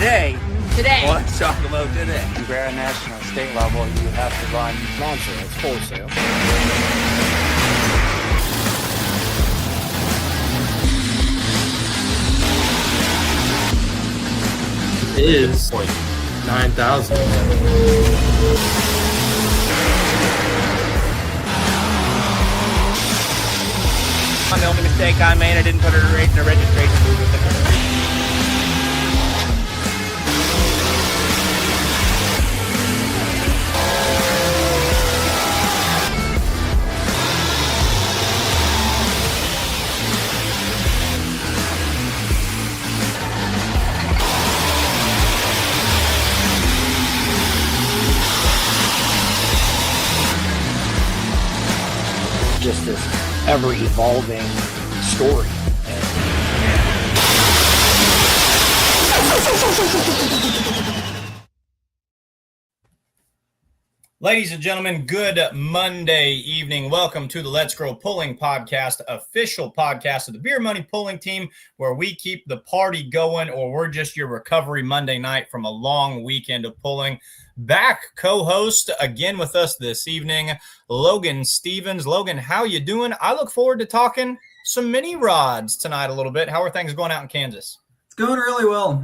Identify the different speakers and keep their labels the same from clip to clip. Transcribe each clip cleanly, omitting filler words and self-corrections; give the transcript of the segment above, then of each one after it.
Speaker 1: today. Well, let's talk about today.
Speaker 2: To bear a national state level, you have to run non-sale, it's wholesale.
Speaker 3: It is like 9,000.
Speaker 1: The only mistake I made, I didn't put her in the registration booth with the
Speaker 2: Just this ever-evolving story.
Speaker 4: Ladies and gentlemen, good Monday evening. Welcome to the Let's Grow Pulling Podcast, official podcast of the Beer Money Pulling Team, where we keep the party going, or we're just your recovery Monday night from a long weekend of pulling. Back co-host again with us this evening, Logan Stevens. Logan, how you doing? I look forward to talking some mini rods tonight a little bit. How are things going out in Kansas?
Speaker 5: It's going really well.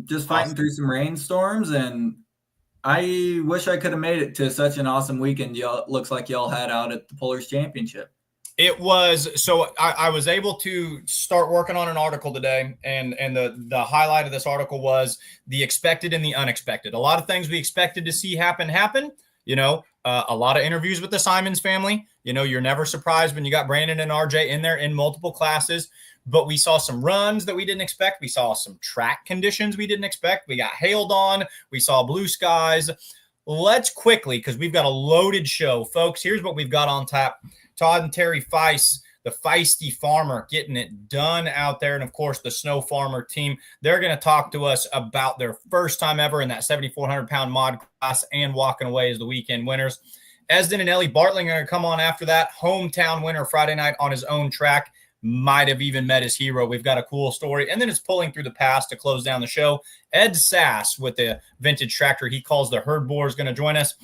Speaker 5: Just fighting through some rainstorms, and I wish I could have made it to such an awesome weekend. Y'all looks like y'all had out at the Pullers Championship.
Speaker 4: It was, so I was able to start working on an article today, and the highlight of this article was the expected and the unexpected. A lot of things we expected to see happen. A lot of interviews with the Simons family. You're never surprised when you got Brandon and RJ in there in multiple classes, but we saw some runs that we didn't expect. We saw some track conditions we didn't expect. We got hailed on. We saw blue skies. Let's quickly, because we've got a loaded show, folks. Here's what we've got on tap. Todd and Tarry Feiss, the feisty farmer, getting it done out there. And, of course, the Snow Farmer team. They're going to talk to us about their first time ever in that 7,400-pound mod class and walking away as the weekend winners. Esdon and Ellie Bartling are going to come on after that. Hometown winner Friday night on his own track. Might have even met his hero. We've got a cool story. And then it's pulling through the past to close down the show. Ed Sass with the vintage tractor he calls the Herd Boar is going to join us.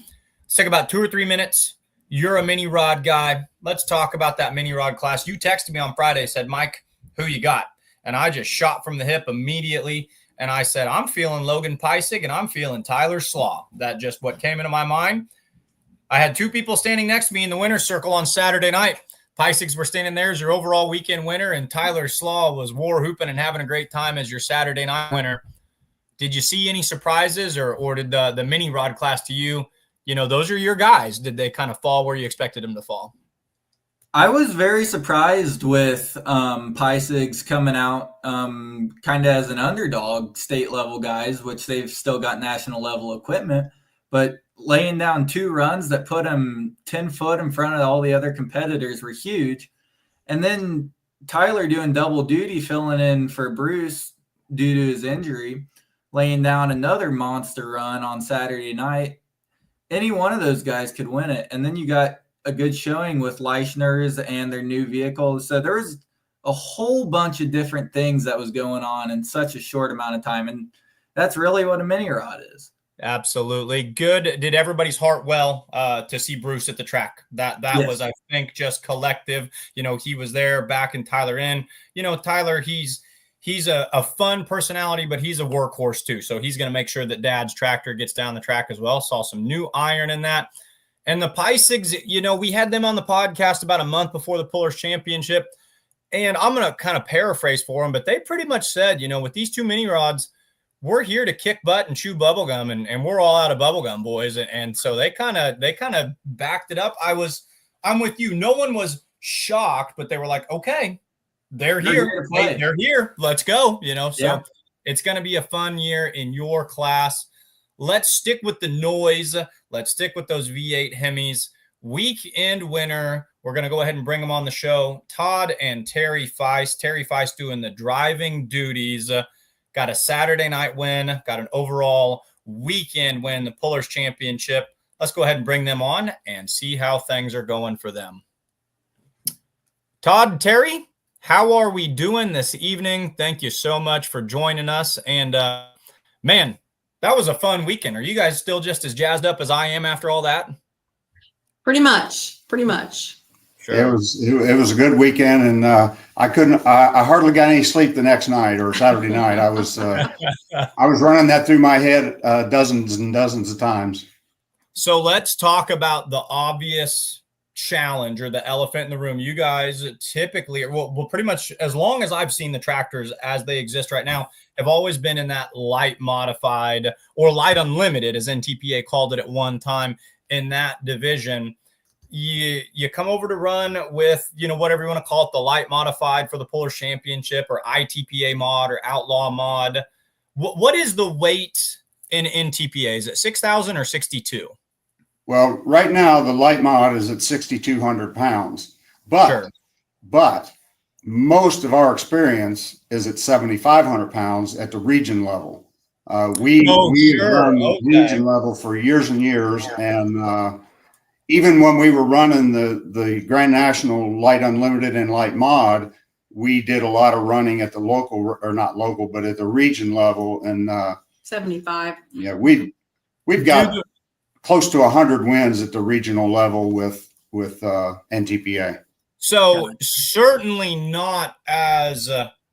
Speaker 4: Let's take about 2 or 3 minutes. You're a mini rod guy. Let's talk about that mini rod class. You texted me on Friday, said, Mike, who you got? And I just shot from the hip immediately. And I said, I'm feeling Logan Peissig and I'm feeling Tyler Slaw. That just what came into my mind. I had 2 people standing next to me in the winner's circle on Saturday night. Peissigs were standing there as your overall weekend winner, and Tyler Slaw was war hooping and having a great time as your Saturday night winner. Did you see any surprises, or did the mini rod class to you, those are your guys. Did they kind of fall where you expected them to fall?
Speaker 5: I was very surprised with Peissigs coming out kind of as an underdog, state-level guys, which they've still got national-level equipment, but laying down 2 runs that put them 10 foot in front of all the other competitors were huge. And then Tyler doing double duty, filling in for Bruce due to his injury, laying down another monster run on Saturday night. Any one of those guys could win it. And then you got a good showing with Leichner's and their new vehicle. So there was a whole bunch of different things that was going on in such a short amount of time. And that's really what a mini rod is.
Speaker 4: Absolutely. Good. Did everybody's heart well to see Bruce at the track? That yes. Was, I think, just collective. He was there backing Tyler in. Tyler, he's a fun personality, but he's a workhorse too. So he's going to make sure that Dad's tractor gets down the track as well. Saw some new iron in that. And the Peissigs, we had them on the podcast about a month before the Pullers Championship. And I'm going to kind of paraphrase for them, but they pretty much said, with these 2 mini rods, we're here to kick butt and chew bubblegum, and we're all out of bubblegum, boys. And so they kind of backed it up. I'm with you. No one was shocked, but they were like, okay, they're here. They're here. Let's go. So It's going to be a fun year in your class. Let's stick with the noise. Let's stick with those V8 Hemis. Weekend winner. We're going to go ahead and bring them on the show. Todd and Tarry Feiss. Tarry Feiss doing the driving duties. Got a Saturday night win, got an overall weekend win, the Pullers Championship. Let's go ahead and bring them on and see how things are going for them. Todd, Tarry, how are we doing this evening? Thank you so much for joining us. And Man, that was a fun weekend. Are you guys still just as jazzed up as I am after all that?
Speaker 6: Pretty much.
Speaker 7: It was a good weekend, and I hardly got any sleep the next night or Saturday night. I was running that through my head dozens and dozens of times.
Speaker 4: So let's talk about the obvious challenge, or the elephant in the room. You guys typically, well, pretty much as long as I've seen the tractors as they exist right now, have always been in that light modified, or light unlimited, as NTPA called it at one time, in that division. You come over to run with, whatever you want to call it, the light modified for the Puller Championship, or ITPA mod, or Outlaw mod. What is the weight in NTPA? Is it 6,000 or 62?
Speaker 7: Well, right now the light mod is at 6,200 pounds, but most of our experience is at 7,500 pounds at the region level. We've run region level for years and years, and even when we were running the Grand National Light Unlimited and Light Mod, we did a lot of running at the local, or not local, but at the region level. And
Speaker 6: 75.
Speaker 7: Yeah, we've got close to 100 wins at the regional level with NTPA.
Speaker 4: So certainly not as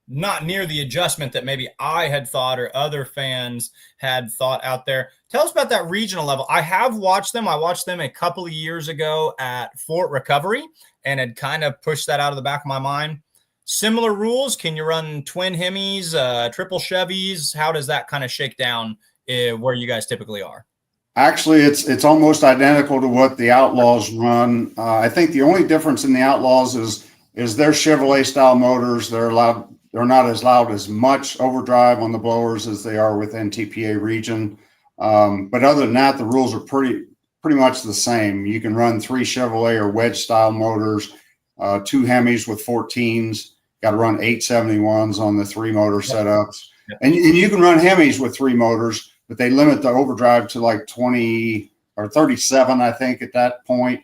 Speaker 4: not near the adjustment that maybe I had thought or other fans had thought out there. Tell us about that regional level. I have watched them. I watched them a couple of years ago at Fort Recovery and had kind of pushed that out of the back of my mind. Similar rules. Can you run twin Hemis, triple Chevys? How does that kind of shake down where you guys typically are?
Speaker 7: Actually, it's almost identical to what the Outlaws run. I think the only difference in the Outlaws is their Chevrolet style motors. They're not as loud as much overdrive on the blowers as they are with NTPA region. But other than that, the rules are pretty much the same. You can run 3 Chevrolet or wedge style motors, 2 Hemis with 14s. Got to run 871s on the 3 motor setups, and you can run Hemis with 3 motors, but they limit the overdrive to like 20 or 37, I think, at that point.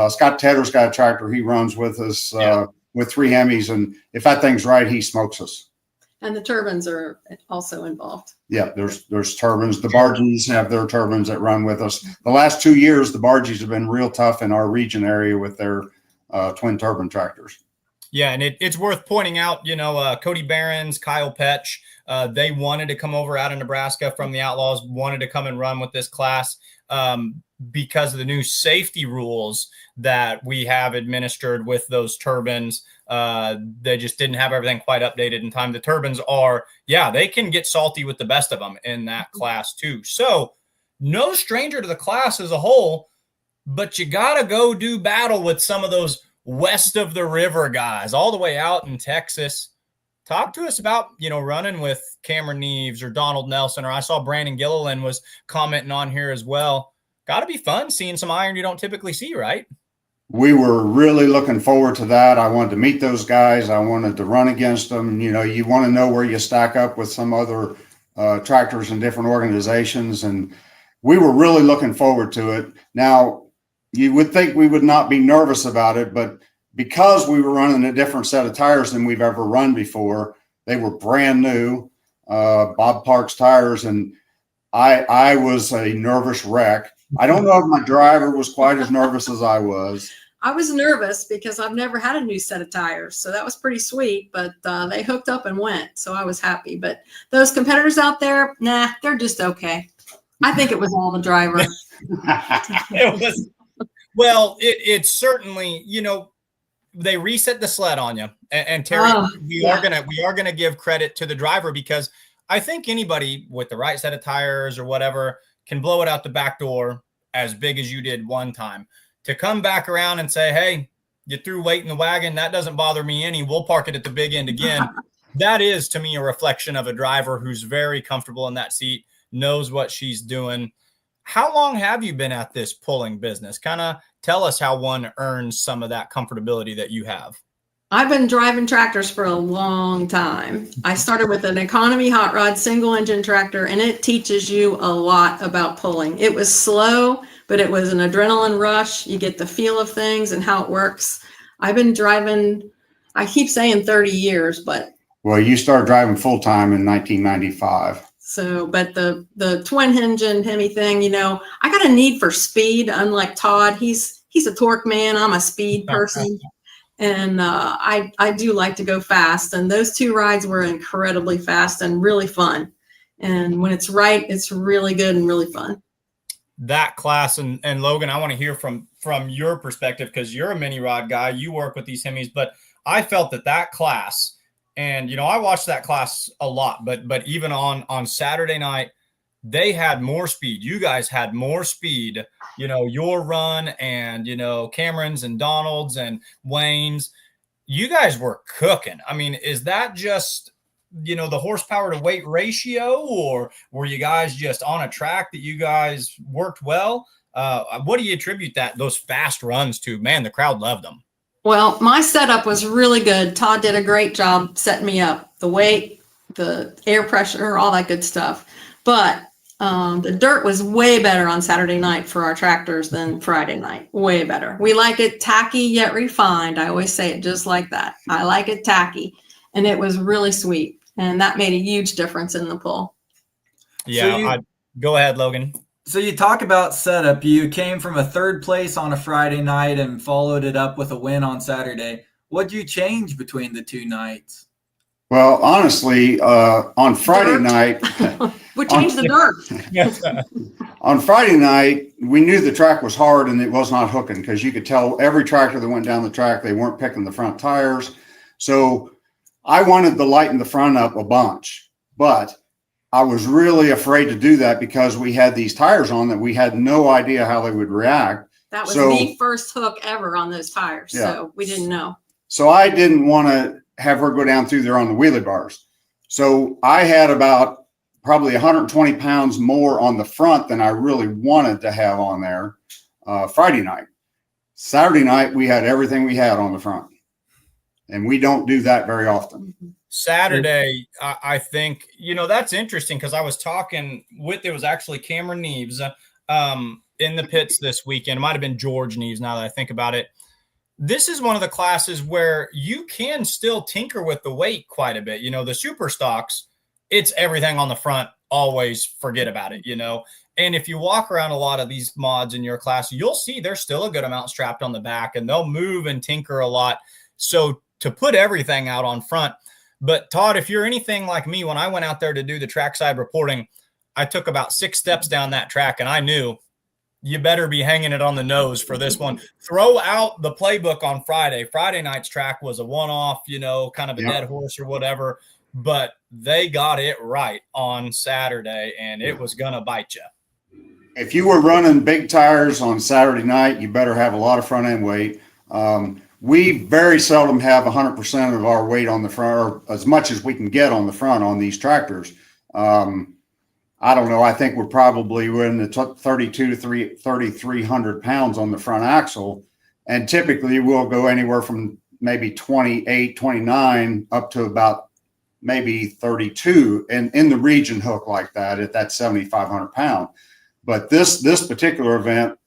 Speaker 7: Scott Tedder's got a tractor he runs with us with 3 Hemis, and if that thing's right, he smokes us.
Speaker 6: And the turbines are also involved.
Speaker 7: Yeah, there's turbines. The Bargies have their turbines that run with us. The last 2 years, the Bargies have been real tough in our region area with their twin turbine tractors.
Speaker 4: Yeah, and it's worth pointing out, Cody Behrens, Kyle Petch, they wanted to come over out of Nebraska from the Outlaws, wanted to come and run with this class because of the new safety rules that we have administered with those turbines. They just didn't have everything quite updated in time. The turbines they can get salty with the best of them in that class too. So no stranger to the class as a whole, but you got to go do battle with some of those west of the river guys all the way out in Texas. Talk to us about, running with Cameron Neves or Donald Nelson, or I saw Brandon Gilliland was commenting on here as well. Got to be fun seeing some iron you don't typically see, right?
Speaker 7: We were really looking forward to that. I wanted to meet those guys. I wanted to run against them. You want to know where you stack up with some other tractors in different organizations. And we were really looking forward to it. Now, you would think we would not be nervous about it, but because we were running a different set of tires than we've ever run before, they were brand new, Bob Parks tires, and I was a nervous wreck. I don't know if my driver was quite as nervous as I was.
Speaker 6: I was nervous because I've never had a new set of tires, so that was pretty sweet, but they hooked up and went, so I was happy. But those competitors out there, they're just okay. I think it was all the driver.
Speaker 4: It was. Well, it's certainly, they reset the sled on you, and Terry, we are gonna give credit to the driver, because I think anybody with the right set of tires or whatever can blow it out the back door as big as you did one time. To come back around and say, hey, you threw weight in the wagon, that doesn't bother me any. We'll park it at the big end again. That is, to me, a reflection of a driver who's very comfortable in that seat, knows what she's doing. How long have you been at this pulling business? Kind of tell us how one earns some of that comfortability that you have.
Speaker 6: I've been driving tractors for a long time. I started with an economy hot rod single engine tractor, and it teaches you a lot about pulling. It was slow, but it was an adrenaline rush. You get the feel of things and how it works. I've been driving, I keep saying 30 years, but.
Speaker 7: Well, you started driving full time in 1995.
Speaker 6: So, but the twin engine Hemi thing, I got a need for speed. Unlike Todd, he's a torque man. I'm a speed person, and I do like to go fast. And those 2 rides were incredibly fast and really fun. And when it's right, it's really good and really fun.
Speaker 4: That class, and Logan, I want to hear from your perspective, because you're a mini rod guy. You work with these Hemis, but I felt that class, and I watched that class a lot, but even on Saturday night, they had more speed. You guys had more speed, your run and, Cameron's and Donald's and Wayne's. You guys were cooking. I mean, is that just, the horsepower to weight ratio, or were you guys just on a track that you guys worked well? What do you attribute those fast runs to? Man, the crowd loved them.
Speaker 6: Well, my setup was really good. Todd did a great job setting me up. The weight, the air pressure, all that good stuff. But the dirt was way better on Saturday night for our tractors than Friday night. Way better. We like it tacky yet refined. I always say it just like that. I like it tacky. And it was really sweet. And that made a huge difference in the pull.
Speaker 4: Yeah, go ahead, Logan.
Speaker 5: So you talk about setup. You came from a 3rd place on a Friday night and followed it up with a win on Saturday. What'd you change between the 2 nights?
Speaker 7: Well, honestly, on Friday night,
Speaker 6: We changed the dirt.
Speaker 7: on Friday night, we knew the track was hard and it was not hooking, because you could tell every tractor that went down the track, they weren't picking the front tires. So I wanted to lighten the front up a bunch, but I was really afraid to do that because we had these tires on that we had no idea how they would react.
Speaker 6: That was the first hook ever on those tires.
Speaker 7: Yeah.
Speaker 6: So we didn't know.
Speaker 7: So I didn't want to have her go down through there on the wheelie bars. So I had about probably 120 pounds more on the front than I really wanted to have on there Friday night. Saturday night, we had everything we had on the front. And we don't do that very often.
Speaker 4: Saturday, I think, that's interesting, because I was talking with, it was actually Cameron Neves in the pits this weekend. It might have been George Neves, now that I think about it. This is one of the classes where you can still tinker with the weight quite a bit. The super stocks, it's everything on the front, always forget about it, And if you walk around a lot of these mods in your class, you'll see there's still a good amount strapped on the back, and they'll move and tinker a lot. So to put everything out on front. But Todd, if you're anything like me, when I went out there to do the trackside reporting, I took about 6 steps down that track, and I knew you better be hanging it on the nose for this one. Throw out the playbook on Friday. Friday night's track was a one-off, kind of a dead horse or whatever, but they got it right on Saturday, and it was going to bite you.
Speaker 7: If you were running big tires on Saturday night, you better have a lot of front end weight. We very seldom have 100% of our weight on the front, or as much as we can get on the front on these tractors. I don't know. I think we're in the 32 to 3,300 pounds on the front axle. And typically we'll go anywhere from maybe 28, 29 up to about maybe 32 in the region hook like that at that 7,500 pound. But this particular event,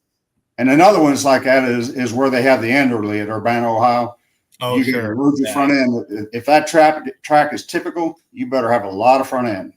Speaker 7: and another one's like that is where they have the Enderley at Urbana, Ohio.
Speaker 4: Oh,
Speaker 7: you
Speaker 4: sure.
Speaker 7: Can your front end. If that track is typical, you better have a lot of front end.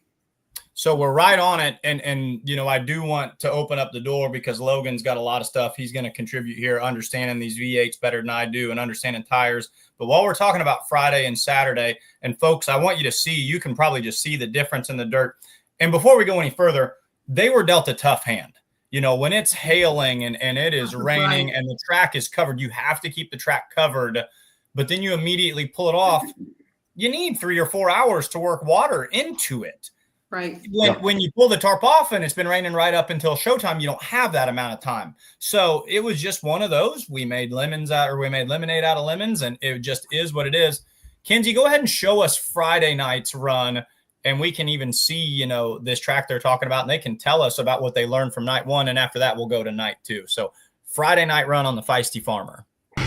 Speaker 4: So we're right on it. And I do want to open up the door because Logan's got a lot of stuff he's going to contribute here, understanding these V8s better than I do and understanding tires. But while we're talking about Friday and Saturday, and folks, I want you to see, you can probably just see the difference in the dirt. And before we go any further, they were dealt a tough hand. When it's hailing and it is raining and the track is covered, you have to keep the track covered, but then you immediately pull it off. You need 3 or 4 hours to work water into it.
Speaker 6: Right.
Speaker 4: When you pull the tarp off and it's been raining right up until showtime, you don't have that amount of time. So it was just one of those. We made lemonade out of lemons, and it just is what it is. Kenzie, go ahead and show us Friday night's run, and we can even see, this track they're talking about, and they can tell us about what they learned from night one. And after that, we'll go to night 2. So Friday night run on the Feisty Farmer.
Speaker 8: All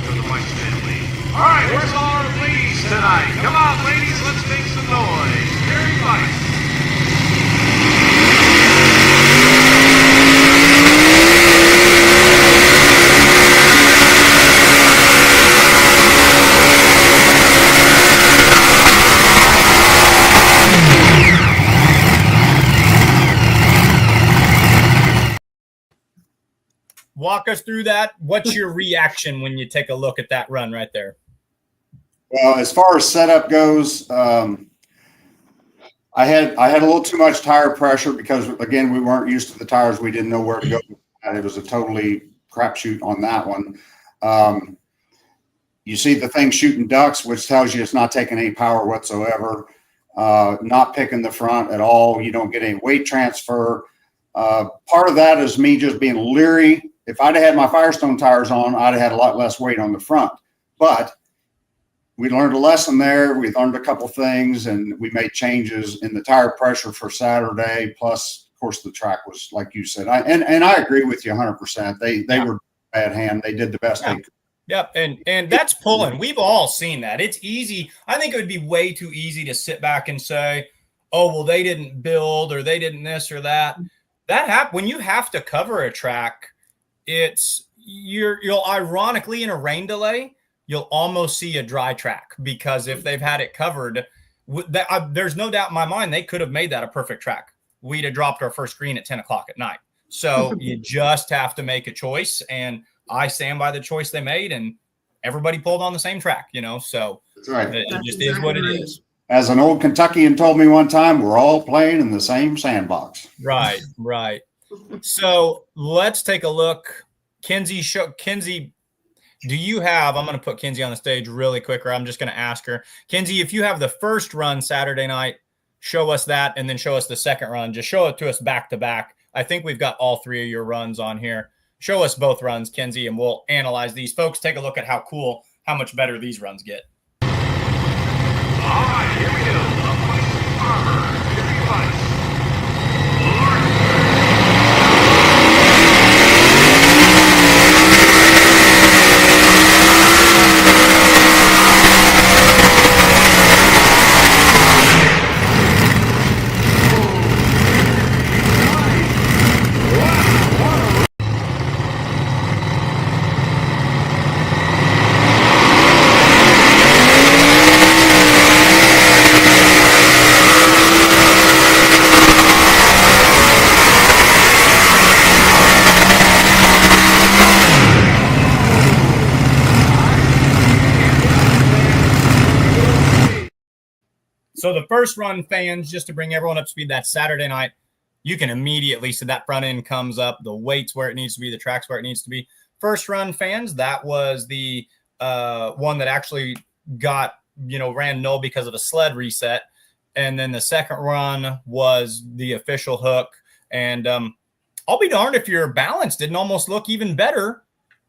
Speaker 8: right, where's all our ladies tonight? Come on, ladies, let's make some noise. Very Feist.
Speaker 4: walk us through that. What's your reaction when you take a look at that run right there?
Speaker 7: Well, as far as setup goes, I had a little too much tire pressure because, again, we weren't used to the tires. We didn't know where to go. It was a totally crapshoot on that one. You see the thing shooting ducks, which tells you it's not taking any power whatsoever. Not picking the front at all. You don't get any weight transfer. Part of that is me just being leery. If I'd have had my Firestone tires on, I'd have had a lot less weight on the front. But we learned a lesson there. We learned a couple things, and we made changes in the tire pressure for Saturday. Plus, of course, the track was like you said. And I agree with you 100%. They were bad hand. They did the best they could.
Speaker 4: Yep, and that's pulling. We've all seen that. It's easy. I think it would be way too easy to sit back and say, "Oh, well, they didn't build, or they didn't this or that." That happen when you have to cover a track. You'll ironically in a rain delay, you'll almost see a dry track because if they've had it covered, there's no doubt in my mind they could have made that a perfect track. We'd have dropped our first green at 10 o'clock at night. So you just have to make a choice, and I stand by the choice they made, and everybody pulled on the same track, so
Speaker 7: That's right.
Speaker 4: it just is what it is.
Speaker 7: As an old Kentuckian told me one time, we're all playing in the same sandbox.
Speaker 4: Right. So let's take a look. Kenzie, do you have, I'm going to put Kenzie on the stage really quick, or I'm just going to ask her. Kenzie, if you have the first run Saturday night, show us that, and then show us the second run. Just show it to us back to back. I think we've got all three of your runs on here. Show us both runs, Kenzie, and we'll analyze these. Folks, take a look at how much better these runs get.
Speaker 8: All right, here we go. A place armor. Tarry Feiss.
Speaker 4: So the first run, fans, just to bring everyone up to speed, that Saturday night, you can immediately see that front end comes up, the weight's where it needs to be, the track's where it needs to be. First run, fans, that was the one that actually ran null because of a sled reset. And then the second run was the official hook. And I'll be darned if your balance didn't almost look even better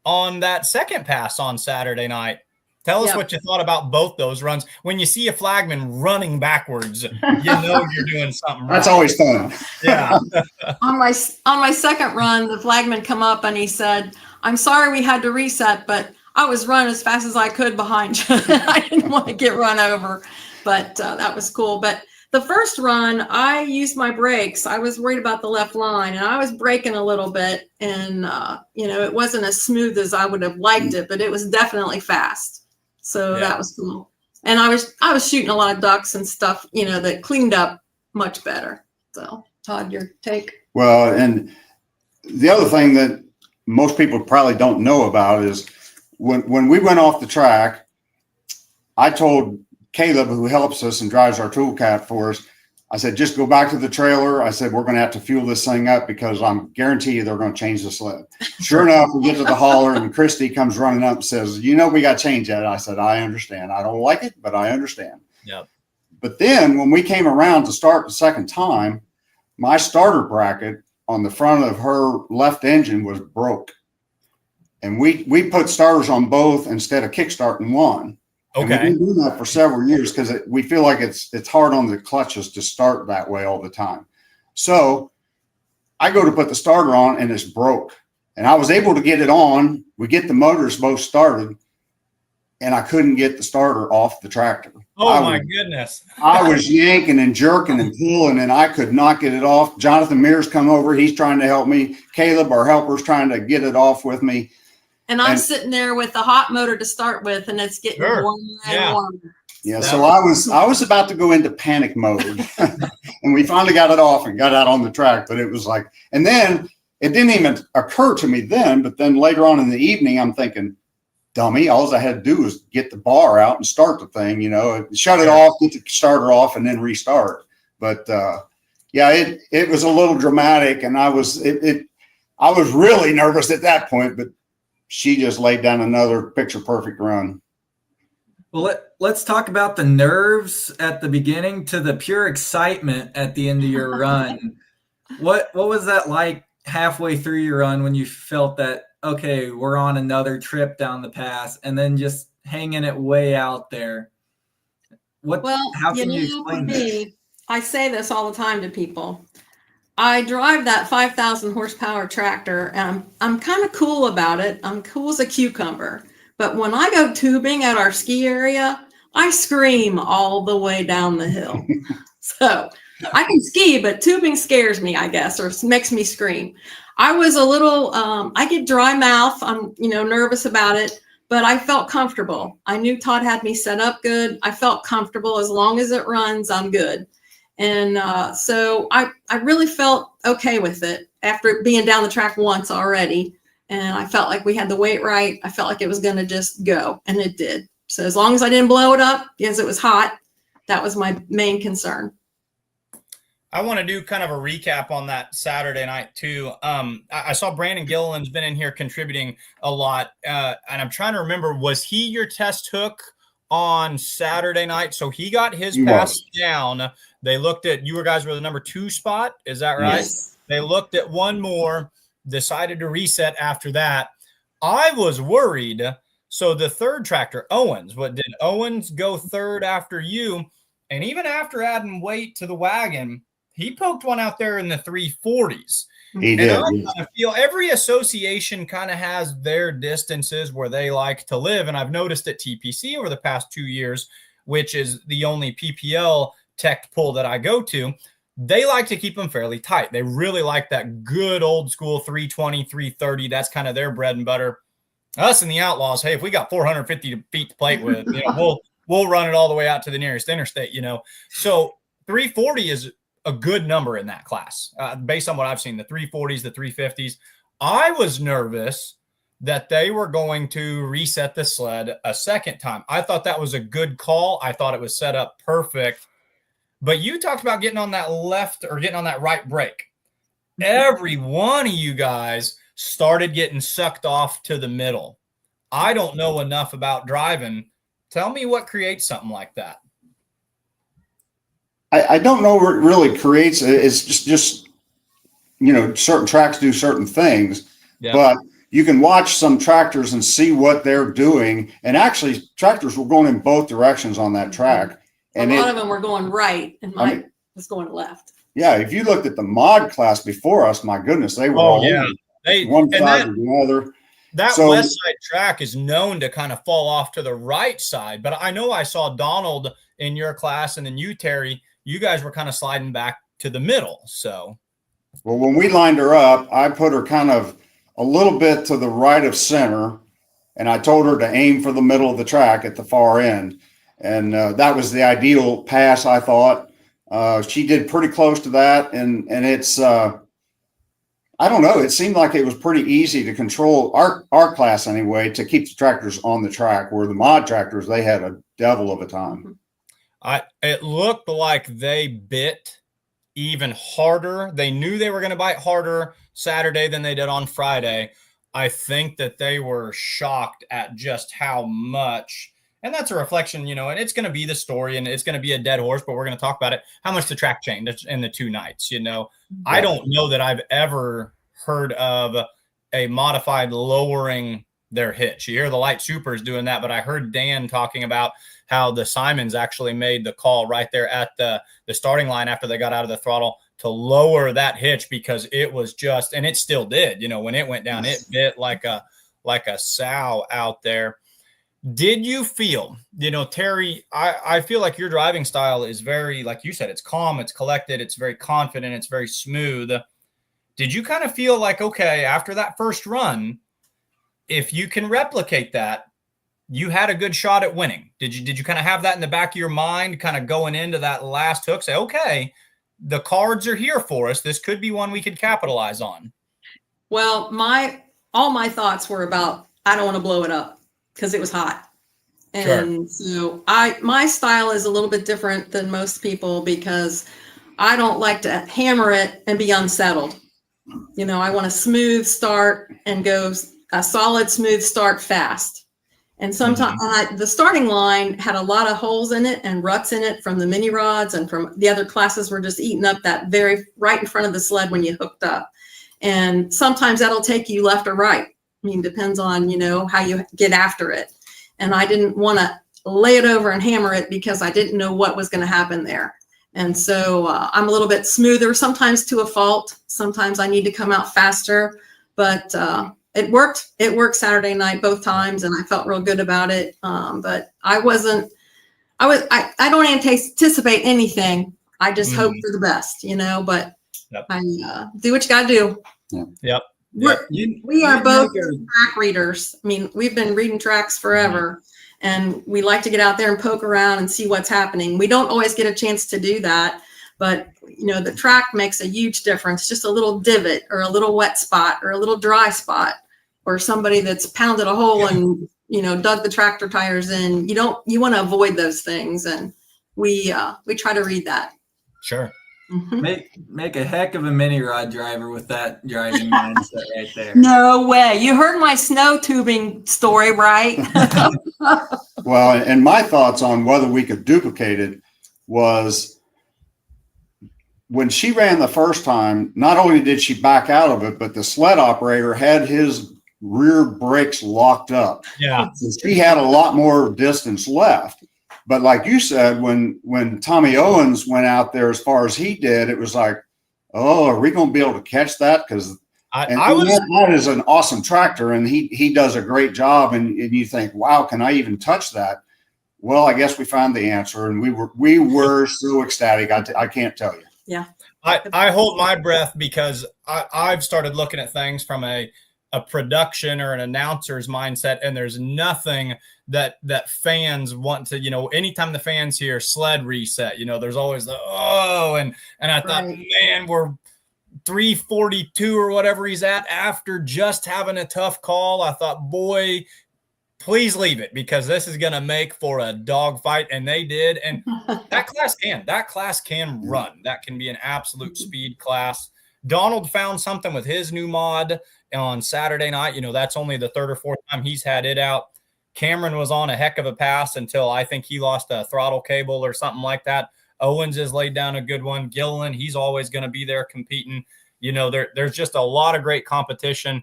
Speaker 4: on that second pass on Saturday night. Tell us what you thought about both those runs. When you see a flagman running backwards, you're doing something right.
Speaker 7: That's always fun.
Speaker 4: Yeah.
Speaker 6: On my second run, the flagman come up and he said, "I'm sorry we had to reset, but I was running as fast as I could behind you. I didn't want to get run over." But that was cool. But the first run, I used my brakes. I was worried about the left line, and I was braking a little bit. And, it wasn't as smooth as I would have liked it, but it was definitely fast. So that was cool. And I was shooting a lot of ducks and stuff, that cleaned up much better. So, Todd, your take?
Speaker 7: Well, and the other thing that most people probably don't know about is when we went off the track, I told Caleb, who helps us and drives our toolcat for us, I said, just go back to the trailer. I said, we're going to have to fuel this thing up because I'm guarantee you they're going to change the sled. Sure enough, we get to the hauler and Christy comes running up and says, we got to change that. I said, I understand. I don't like it, but I understand.
Speaker 4: Yep.
Speaker 7: But then when we came around to start the second time, my starter bracket on the front of her left engine was broke. And we put starters on both instead of kickstarting one.
Speaker 4: Okay.
Speaker 7: And we've been doing that for several years because we feel like it's hard on the clutches to start that way all the time. So I go to put the starter on and it's broke. And I was able to get it on. We get the motors both started and I couldn't get the starter off the tractor.
Speaker 4: Oh, my goodness.
Speaker 7: I was yanking and jerking and pulling and I could not get it off. Jonathan Mears come over. He's trying to help me. Caleb, our helper's trying to get it off with me.
Speaker 6: And I'm sitting there with the hot motor to start with, and it's getting warmer and warmer.
Speaker 7: Yeah, so I was about to go into panic mode, and we finally got it off and got out on the track. But it was like, and then it didn't even occur to me then, but then later on in the evening, I'm thinking, dummy, all I had to do was get the bar out and start the thing, shut it off, get the starter off, and then restart. But yeah, it was a little dramatic, and I was really nervous at that point, but she just laid down another picture perfect run.
Speaker 5: Well, let's talk about the nerves at the beginning to the pure excitement at the end of your run. What was that like halfway through your run when you felt that, okay, we're on another trip down the pass, and then just hanging it way out there? How can you explain that?
Speaker 6: I say this all the time to people. I drive that 5,000 horsepower tractor, and I'm kind of cool about it. I'm cool as a cucumber. But when I go tubing at our ski area, I scream all the way down the hill. So I can ski, but tubing scares me, I guess, or makes me scream. I was a little, I get dry mouth. I'm, nervous about it, but I felt comfortable. I knew Todd had me set up good. I felt comfortable. As long as it runs, I'm good. And so I really felt okay with it after being down the track once already. And I felt like we had the weight right. I felt like it was going to just go, and it did. So as long as I didn't blow it up because it was hot, that was my main concern.
Speaker 4: I want to do kind of a recap on that Saturday night too. I saw Brandon Gilliland's been in here contributing a lot. And I'm trying to remember, was he your test hook on Saturday night? So he got his pass down. They looked at, you guys were the number 2 spot. Is that right?
Speaker 6: Yes.
Speaker 4: They looked at one more, decided to reset after that. I was worried. So the third tractor, Owens, did Owens go third after you? And even after adding weight to the wagon, he poked one out there in the 340s.
Speaker 7: He did.
Speaker 4: I kind of feel every association kind of has their distances where they like to live. And I've noticed at TPC over the past 2 years, which is the only PPL tech pull that I go to, they like to keep them fairly tight. They really like that good old school 320, 330. That's kind of their bread and butter. Us and the Outlaws, hey, if we got 450 feet to plate with, we'll run it all the way out to the nearest interstate, So 340 is a good number in that class, based on what I've seen, the 340s, the 350s. I was nervous that they were going to reset the sled a second time. I thought that was a good call. I thought it was set up perfect. But you talked about getting on that left or getting on that right brake. Every one of you guys started getting sucked off to the middle. I don't know enough about driving. Tell me what creates something like that.
Speaker 7: I don't know what really creates it. It's just certain tracks do certain things, but you can watch some tractors and see what they're doing. And actually, tractors were going in both directions on that track. And
Speaker 6: a lot of them were going right, and mine was going left.
Speaker 7: Yeah, if you looked at the mod class before us, my goodness, they were all one side or the other.
Speaker 4: That west side track is known to kind of fall off to the right side. But I know I saw Donald in your class, and then you, Terry, you guys were kind of sliding back to the middle. So,
Speaker 7: well, when we lined her up, I put her kind of a little bit to the right of center, and I told her to aim for the middle of the track at the far end. And that was the ideal pass, I thought. She did pretty close to that, and it's I don't know. It seemed like it was pretty easy to control our class anyway, to keep the tractors on the track, where the mod tractors, they had a devil of a time.
Speaker 4: It looked like they bit even harder. They knew they were going to bite harder Saturday than they did on Friday. I think that they were shocked at just how much, and that's a reflection, and it's going to be the story, and it's going to be a dead horse, but we're going to talk about it, how much the track changed in the 2 nights. I don't know that I've ever heard of a modified lowering their hitch. You hear the light supers doing that, but I heard Dan talking about how the Simons actually made the call right there at the starting line after they got out of the throttle to lower that hitch, because it was just, and it still did, when it went down, it bit like a sow out there. Did you feel, Terry, I feel like your driving style is very, like you said, it's calm, it's collected, it's very confident, it's very smooth. Did you kind of feel like, okay, after that first run, if you can replicate that, you had a good shot at winning? Did you kind of have that in the back of your mind, kind of going into that last hook, say, okay, the cards are here for us. This could be one we could capitalize on?
Speaker 6: Well, all my thoughts were about, I don't want to blow it up because it was hot. And so my style is a little bit different than most people because I don't like to hammer it and be unsettled. You know, I want a smooth start and go a solid, smooth start fast. And sometimes the starting line had a lot of holes in it and ruts in it from the mini rods, and from the other classes were just eating up that very right in front of the sled when you hooked up. And sometimes that'll take you left or right. I mean, depends on, you know, how you get after it. And I didn't want to lay it over and hammer it because I didn't know what was going to happen there. And so I'm a little bit smoother, sometimes to a fault. Sometimes I need to come out faster, but it worked. It worked Saturday night both times, and I felt real good about it. But I don't anticipate anything. I just hope for the best, you know, but I do what you got to do.
Speaker 4: Yep.
Speaker 6: We are both track readers. I mean, we've been reading tracks forever, and we like to get out there and poke around and see what's happening. We don't always get a chance to do that, but you know, the track makes a huge difference. Just a little divot or a little wet spot or a little dry spot, or somebody that's pounded a hole and, you know, dug the tractor tires in. You want to avoid those things. And we try to read that.
Speaker 4: Sure.
Speaker 5: Make a heck of a mini rod driver with that driving mindset right there.
Speaker 6: No way. You heard my snow tubing story, right?
Speaker 7: Well, and my thoughts on whether we could duplicate it was when she ran the first time, not only did she back out of it, but the sled operator had his rear brakes locked up.
Speaker 4: Yeah.
Speaker 7: So she had a lot more distance left. But like you said, when Tommy Owens went out there as far as he did, it was like, oh, are we going to be able to catch that? Because that is an awesome tractor, and he does a great job. And you think, wow, can I even touch that? Well, I guess we found the answer, and we were so ecstatic. I can't tell you.
Speaker 6: Yeah.
Speaker 4: I hold my breath because I've started looking at things from a production or an announcer's mindset, and there's nothing that fans want to, you know, anytime the fans hear sled reset, you know, there's always the, and I thought, man, we're 342 or whatever he's at after just having a tough call. I thought, boy, please leave it, because this is going to make for a dogfight. And they did. And that class can run. That can be an absolute speed class. Donald found something with his new mod on Saturday night. You know, that's only the third or fourth time he's had it out. Cameron was on a heck of a pass until I think he lost a throttle cable or something like that. Owens has laid down a good one. Gilliland, he's always going to be there competing. You know, there's just a lot of great competition.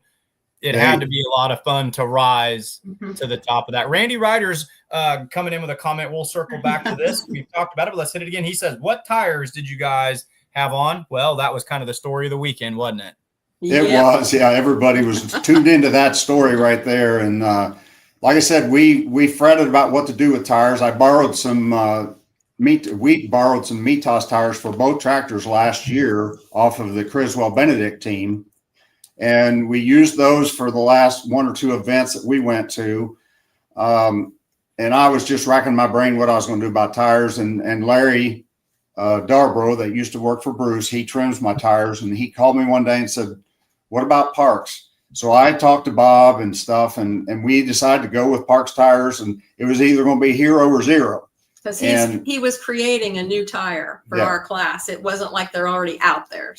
Speaker 4: It had to be a lot of fun to rise to the top of that. Randy Ryder's coming in with a comment. We'll circle back to this. We've talked about it, but let's hit it again. He says, what tires did you guys have on? Well, that was kind of the story of the weekend, wasn't it?
Speaker 7: It was, yeah. Everybody was tuned into that story right there. And like I said, we fretted about what to do with tires. I borrowed some Mitas tires for both tractors last year off of the Criswell Benedict team. And we used those for the last one or two events that we went to. And I was just racking my brain what I was going to do about tires. And Larry Darbro, that used to work for Bruce, he trims my tires. And he called me one day and said, what about Parks? So I talked to Bob and stuff, and we decided to go with Parks tires. And it was either going to be Hero or Zero.
Speaker 6: Because he was creating a new tire for our class. It wasn't like they're already out there.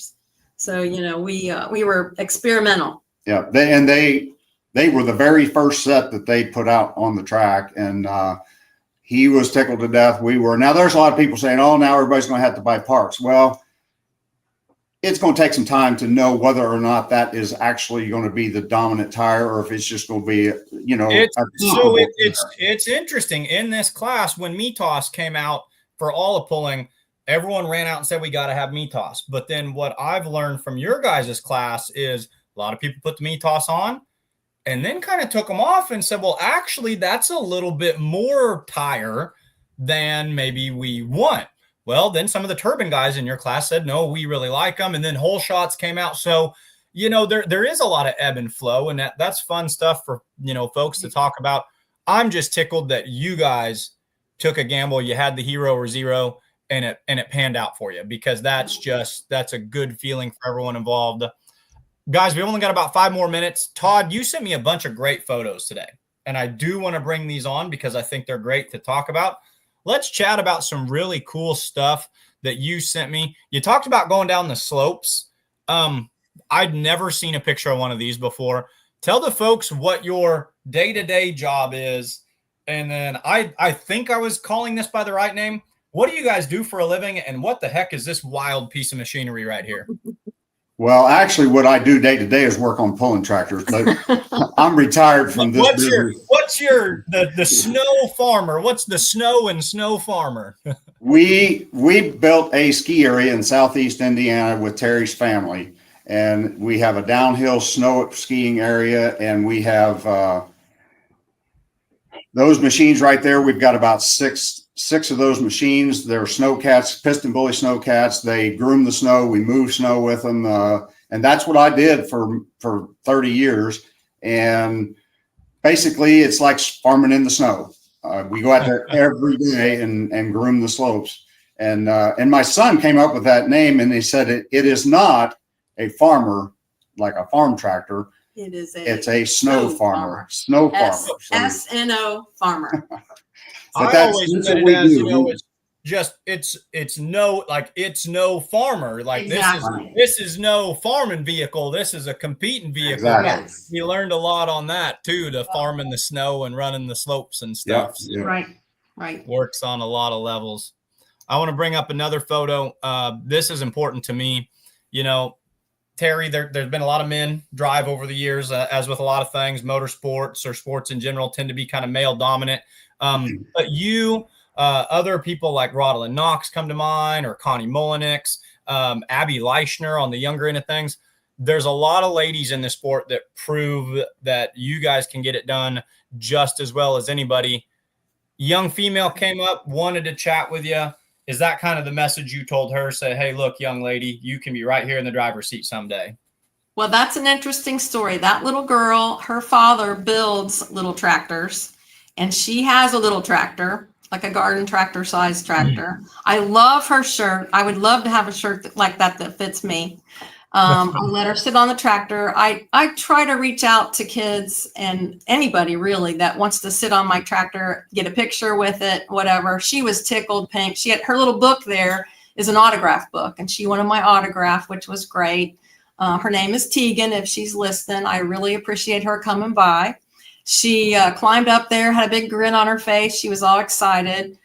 Speaker 6: So, you know, we were experimental. Yeah.
Speaker 7: They were the very first set that they put out on the track. And he was tickled to death. We were. Now, there's a lot of people saying, oh, now everybody's going to have to buy Parks. Well, it's going to take some time to know whether or not that is actually going to be the dominant tire, or if it's just going to be, you know.
Speaker 4: It's interesting. In this class, when Mitas came out for all of pulling, everyone ran out and said, we got to have Mitas. But then what I've learned from your guys' class is a lot of people put the Mitas on and then kind of took them off and said, well, actually, that's a little bit more tire than maybe we want. Well, then some of the turbine guys in your class said, no, we really like them. And then whole shots came out. So, you know, there is a lot of ebb and flow, and that's fun stuff for, you know, folks to talk about. I'm just tickled that you guys took a gamble. You had the Hero or Zero, and it panned out for you, because that's a good feeling for everyone involved. Guys, we only got about 5 more minutes. Todd, you sent me a bunch of great photos today, and I do want to bring these on because I think they're great to talk about. Let's chat about some really cool stuff that you sent me. You talked about going down the slopes. I'd never seen a picture of one of these before. Tell the folks what your day-to-day job is. And then I think I was calling this by the right name. What do you guys do for a living? And what the heck is this wild piece of machinery right here?
Speaker 7: Well, actually, what I do day to day is work on pulling tractors, but I'm retired from this business.
Speaker 4: What's the snow farmer? What's the snow and snow farmer?
Speaker 7: We built a ski area in Southeast Indiana with Terry's family, and we have a downhill snow skiing area, and we have those machines right there. We've got about six of those machines. They're snowcats, piston bully snowcats. They groom the snow. We move snow with them. And that's what I did for 30 years. And basically it's like farming in the snow. We go out there every day and groom the slopes. And my son came up with that name, and he said, it is not a farmer, like a farm tractor. It's a snow farmer. Snow farmer.
Speaker 6: SNO farmer.
Speaker 7: But
Speaker 4: I always said it as, it's no farmer. Like
Speaker 6: exactly.
Speaker 4: this is no farming vehicle. This is a competing vehicle.
Speaker 7: Exactly.
Speaker 6: Yes.
Speaker 4: We learned a lot on that too, to farm in the snow and running the slopes and stuff.
Speaker 7: Yeah.
Speaker 6: Right.
Speaker 4: Works on a lot of levels. I want to bring up another photo. This is important to me. Terry, there's been a lot of men drive over the years, as with a lot of things. Motorsports or sports in general tend to be kind of male dominant. But you, other people like Rodlin Knox come to mind, or Connie Mullenix, Abby Leichner on the younger end of things. There's a lot of ladies in the sport that prove that you guys can get it done just as well as anybody. Young female came up, wanted to chat with you. Is that kind of the message you told her? Say, hey, look, young lady, you can be right here in the driver's seat someday.
Speaker 6: Well, that's an interesting story. That little girl, her father builds little tractors, and she has a little tractor, like a garden tractor size tractor. I love her shirt. I would love to have a shirt like that fits me. I let her sit on the tractor. I try to reach out to kids and anybody really that wants to sit on my tractor, get a picture with it, whatever. She was tickled pink. She had her little book there is an autograph book, and she wanted my autograph, which was great. Her name is Tegan. If she's listening, I really appreciate her coming by. She climbed up there, had a big grin on her face. She was all excited.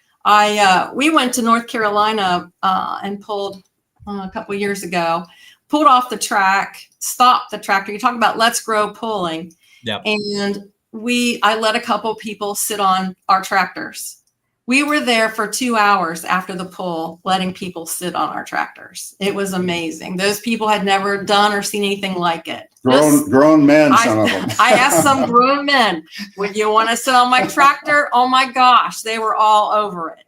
Speaker 6: We went to North Carolina and pulled a couple of years ago. Pulled off the track, stopped the tractor. You talk about let's grow pulling.
Speaker 4: Yep.
Speaker 6: And I let a couple people sit on our tractors. We were there for 2 hours after the pull, letting people sit on our tractors. It was amazing. Those people had never done or seen anything like it.
Speaker 7: Grown men, some of them.
Speaker 6: I asked some grown men, would you want to sit on my tractor? Oh my gosh, they were all over it.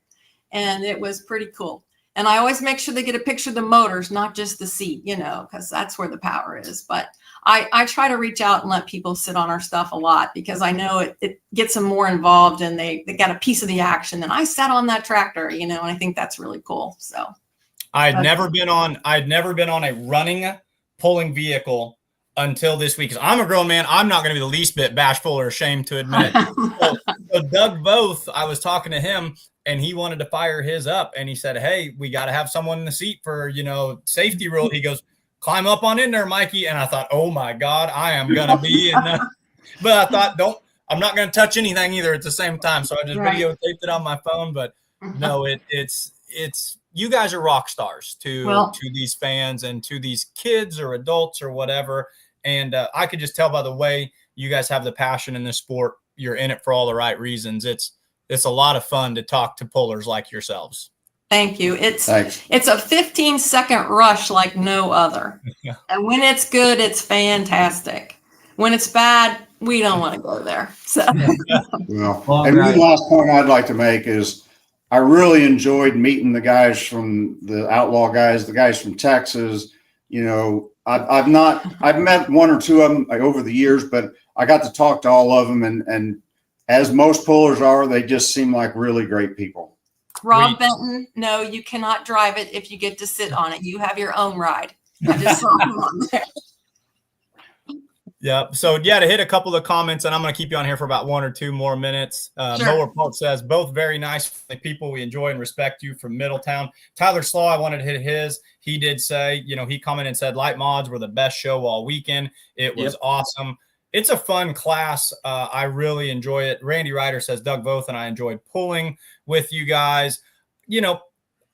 Speaker 6: And it was pretty cool. And I always make sure they get a picture of the motors, not just the seat, because that's where the power is. But I try to reach out and let people sit on our stuff a lot, because I know it gets them more involved, and they got a piece of the action. And I sat on that tractor, and I think that's really cool. So
Speaker 4: I'd never been on a running pulling vehicle until this week. 'Cause I'm a grown man. I'm not going to be the least bit bashful or ashamed to admit it. So Doug Both, I was talking to him, and he wanted to fire his up, and he said, hey, we got to have someone in the seat for, safety rule. He goes, climb up on in there, Mikey. And I thought, oh my God, I am going to be in but I thought, I'm not going to touch anything either at the same time. So I just videotaped it on my phone, but no, it's you guys are rock stars to these fans and to these kids or adults or whatever. And I could just tell by the way you guys have the passion in this sport. You're in it for all the right reasons. It's a lot of fun to talk to pullers like yourselves.
Speaker 6: Thank you. It's a 15-second rush like no other. And when it's good, it's fantastic. When it's bad, we don't want to go there. So.
Speaker 7: Well, and the last point I'd like to make is I really enjoyed meeting the guys from the Outlaw guys, the guys from Texas. I've met one or two of them over the years, but I got to talk to all of them, and as most pullers are, they just seem like really great people.
Speaker 6: Rob Benton, no, you cannot drive it if you get to sit on it. You have your own ride. I just saw him on there.
Speaker 4: Yep. So, yeah, to hit a couple of the comments, and I'm going to keep you on here for about 1 or 2 more minutes.
Speaker 6: Sure.
Speaker 4: Mower Pulp says, both very nice people. We enjoy and respect you from Middletown. Tyler Slaw, I wanted to hit his. He did say, he commented and said, Light Mods were the best show all weekend. It was awesome. It's a fun class. I really enjoy it. Randy Ryder says, Doug Voth and I enjoyed pulling with you guys.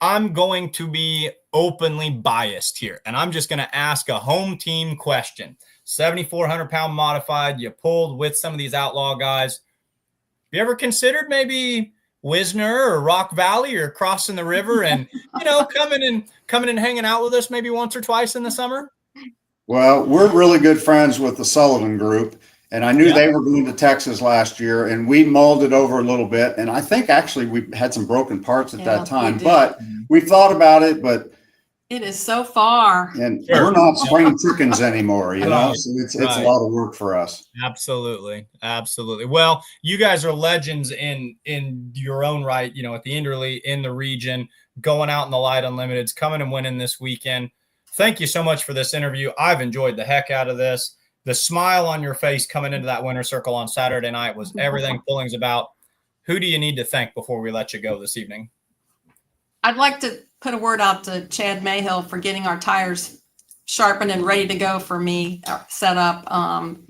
Speaker 4: I'm going to be openly biased here, and I'm just going to ask a home team question. 7,400-pound modified, you pulled with some of these outlaw guys. Have you ever considered maybe Wisner or Rock Valley or crossing the river and, coming and hanging out with us maybe once or twice in the summer?
Speaker 7: Well, we're really good friends with the Sullivan Group, and I knew they were going to Texas last year, and we mulled it over a little bit. And I think actually we had some broken parts at that time, but we thought about it, but
Speaker 6: it is so far.
Speaker 7: And we're not spring chickens anymore, so it's a lot of work for us.
Speaker 4: Absolutely. Well, you guys are legends in your own right, at the Enderley, in the region, going out in the Light Unlimiteds, coming and winning this weekend. Thank you so much for this interview. I've enjoyed the heck out of this. The smile on your face coming into that winner's circle on Saturday night was everything pulling's about. Who do you need to thank before we let you go this evening?
Speaker 6: I'd like to put a word out to Chad Mayhill for getting our tires sharpened and ready to go for me set up.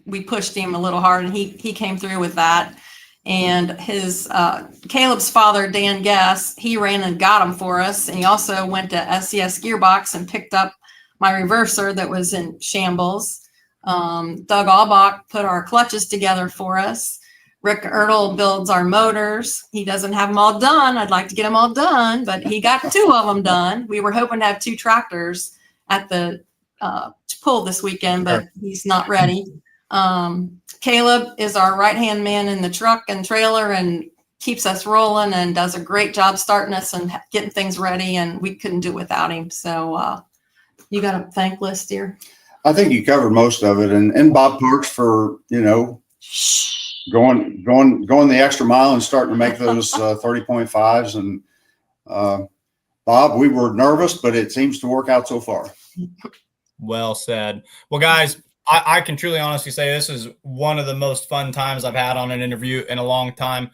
Speaker 6: We pushed him a little hard, and he came through with that. And his Caleb's father, Dan Guess, he ran and got them for us. And he also went to SCS Gearbox and picked up my reverser that was in shambles. Doug Albach put our clutches together for us. Rick Ertl builds our motors. He doesn't have them all done. I'd like to get them all done, but he got 2 of them done. We were hoping to have 2 tractors at the pull this weekend, but he's not ready. Caleb is our right-hand man in the truck and trailer and keeps us rolling and does a great job starting us and getting things ready, and we couldn't do it without him. So you got a thank list here?
Speaker 7: I think you covered most of it, and Bob Parks for, going the extra mile and starting to make those 30.5s. And Bob, we were nervous, but it seems to work out so far.
Speaker 4: Well said. Well, guys, I can truly honestly say this is one of the most fun times I've had on an interview in a long time.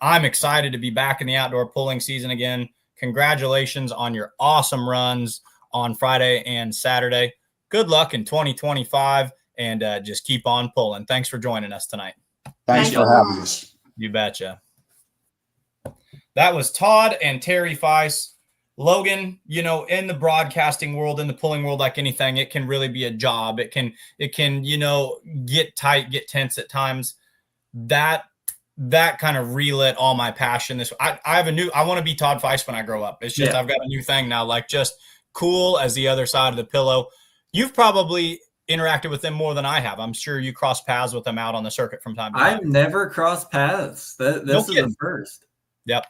Speaker 4: I'm excited to be back in the outdoor pulling season again. Congratulations on your awesome runs on Friday and Saturday. Good luck in 2025, and just keep on pulling. Thanks for joining us tonight.
Speaker 7: Thanks for having us.
Speaker 4: You betcha. That was Todd and Terry Feiss. Logan, in the broadcasting world, in the pulling world, like anything, it can really be a job. It can, get tight, get tense at times. That kind of relit all my passion. I want to be Todd Feiss when I grow up. It's just, I've got a new thing now, like just cool as the other side of the pillow. You've probably interacted with them more than I have. I'm sure you cross paths with them out on the circuit from time to time.
Speaker 5: I've never crossed paths. This is the first.
Speaker 4: Yep.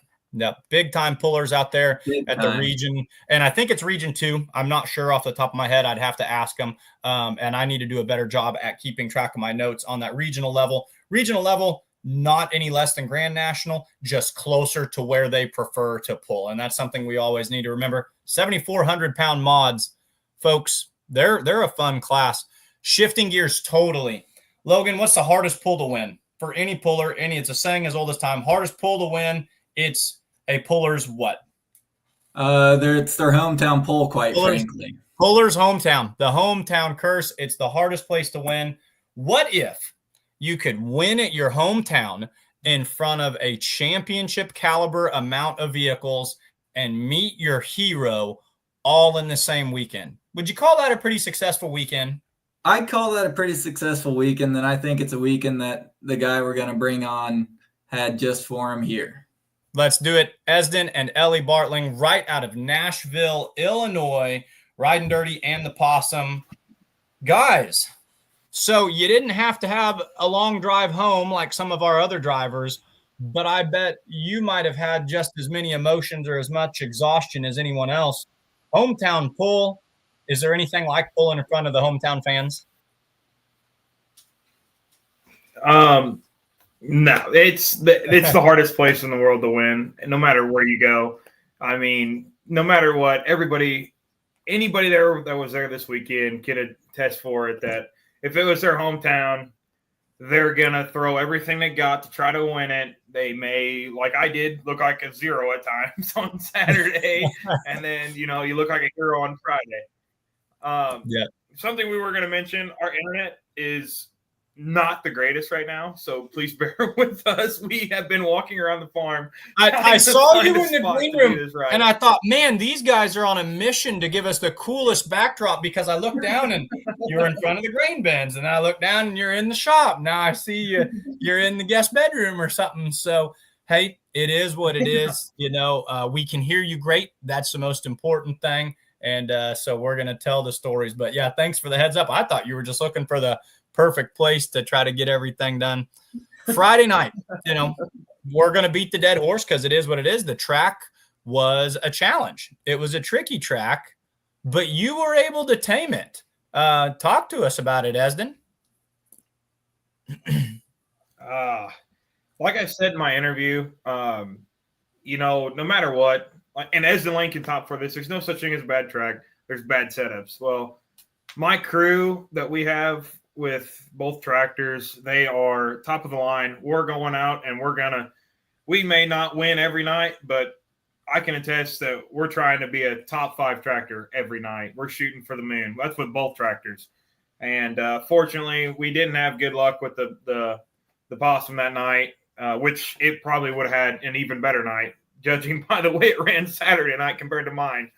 Speaker 4: Big time pullers out there the region. And I think it's region 2. I'm not sure off the top of my head. I'd have to ask them. And I need to do a better job at keeping track of my notes on that regional level. Regional level, not any less than Grand National, just closer to where they prefer to pull. And that's something we always need to remember. 7,400-pound mods, folks, they're a fun class. Shifting gears totally. Logan, what's the hardest pull to win? For any puller, it's a saying as old as time. Hardest pull to win, it's a puller's what?
Speaker 5: It's their hometown pull, quite frankly.
Speaker 4: Puller's hometown. The hometown curse. It's the hardest place to win. What if you could win at your hometown in front of a championship caliber amount of vehicles and meet your hero all in the same weekend? Would you call that a pretty successful weekend?
Speaker 5: I'd call that a pretty successful weekend, and I think it's a weekend that the guy we're going to bring on had just for him here.
Speaker 4: Let's do it. Esdon and Ellie Bartling, right out of Nashville, Illinois, riding dirty and the possum. Guys, so you didn't have to have a long drive home like some of our other drivers, but I bet you might have had just as many emotions or as much exhaustion as anyone else. Hometown pull. Is there anything like pulling in front of the hometown fans?
Speaker 9: No, it's the hardest place in the world to win, no matter where you go. I mean, no matter what, anybody there that was there this weekend can attest for it that if it was their hometown, they're going to throw everything they got to try to win it. They may, like I did, look like a zero at times on Saturday. And then, you look like a hero on Friday. Something we were going to mention, our internet is not the greatest right now. So please bear with us. We have been walking around the farm.
Speaker 4: I saw you in the green room and I thought, man, these guys are on a mission to give us the coolest backdrop, because I looked down and you're in front of the grain bins, and I look down and you're in the shop. Now I see you're in the guest bedroom or something. So, hey, it is what it is. We can hear you great. That's the most important thing. And so we're going to tell the stories. But yeah, thanks for the heads up. I thought you were just looking for the perfect place to try to get everything done. Friday night, we're going to beat the dead horse because it is what it is. The track was a challenge. It was a tricky track, but you were able to tame it. Talk to us about it, Esdon.
Speaker 9: Like I said in my interview, no matter what, and Esdon Lane can talk for this, there's no such thing as a bad track. There's bad setups. Well, my crew that we have with both tractors, they are top of the line. We're going out and we may not win every night, but I can attest that we're trying to be a top 5 tractor every night. We're shooting for the moon. That's with both tractors. And fortunately, we didn't have good luck with the possum that night, which it probably would have had an even better night, judging by the way it ran Saturday night compared to mine.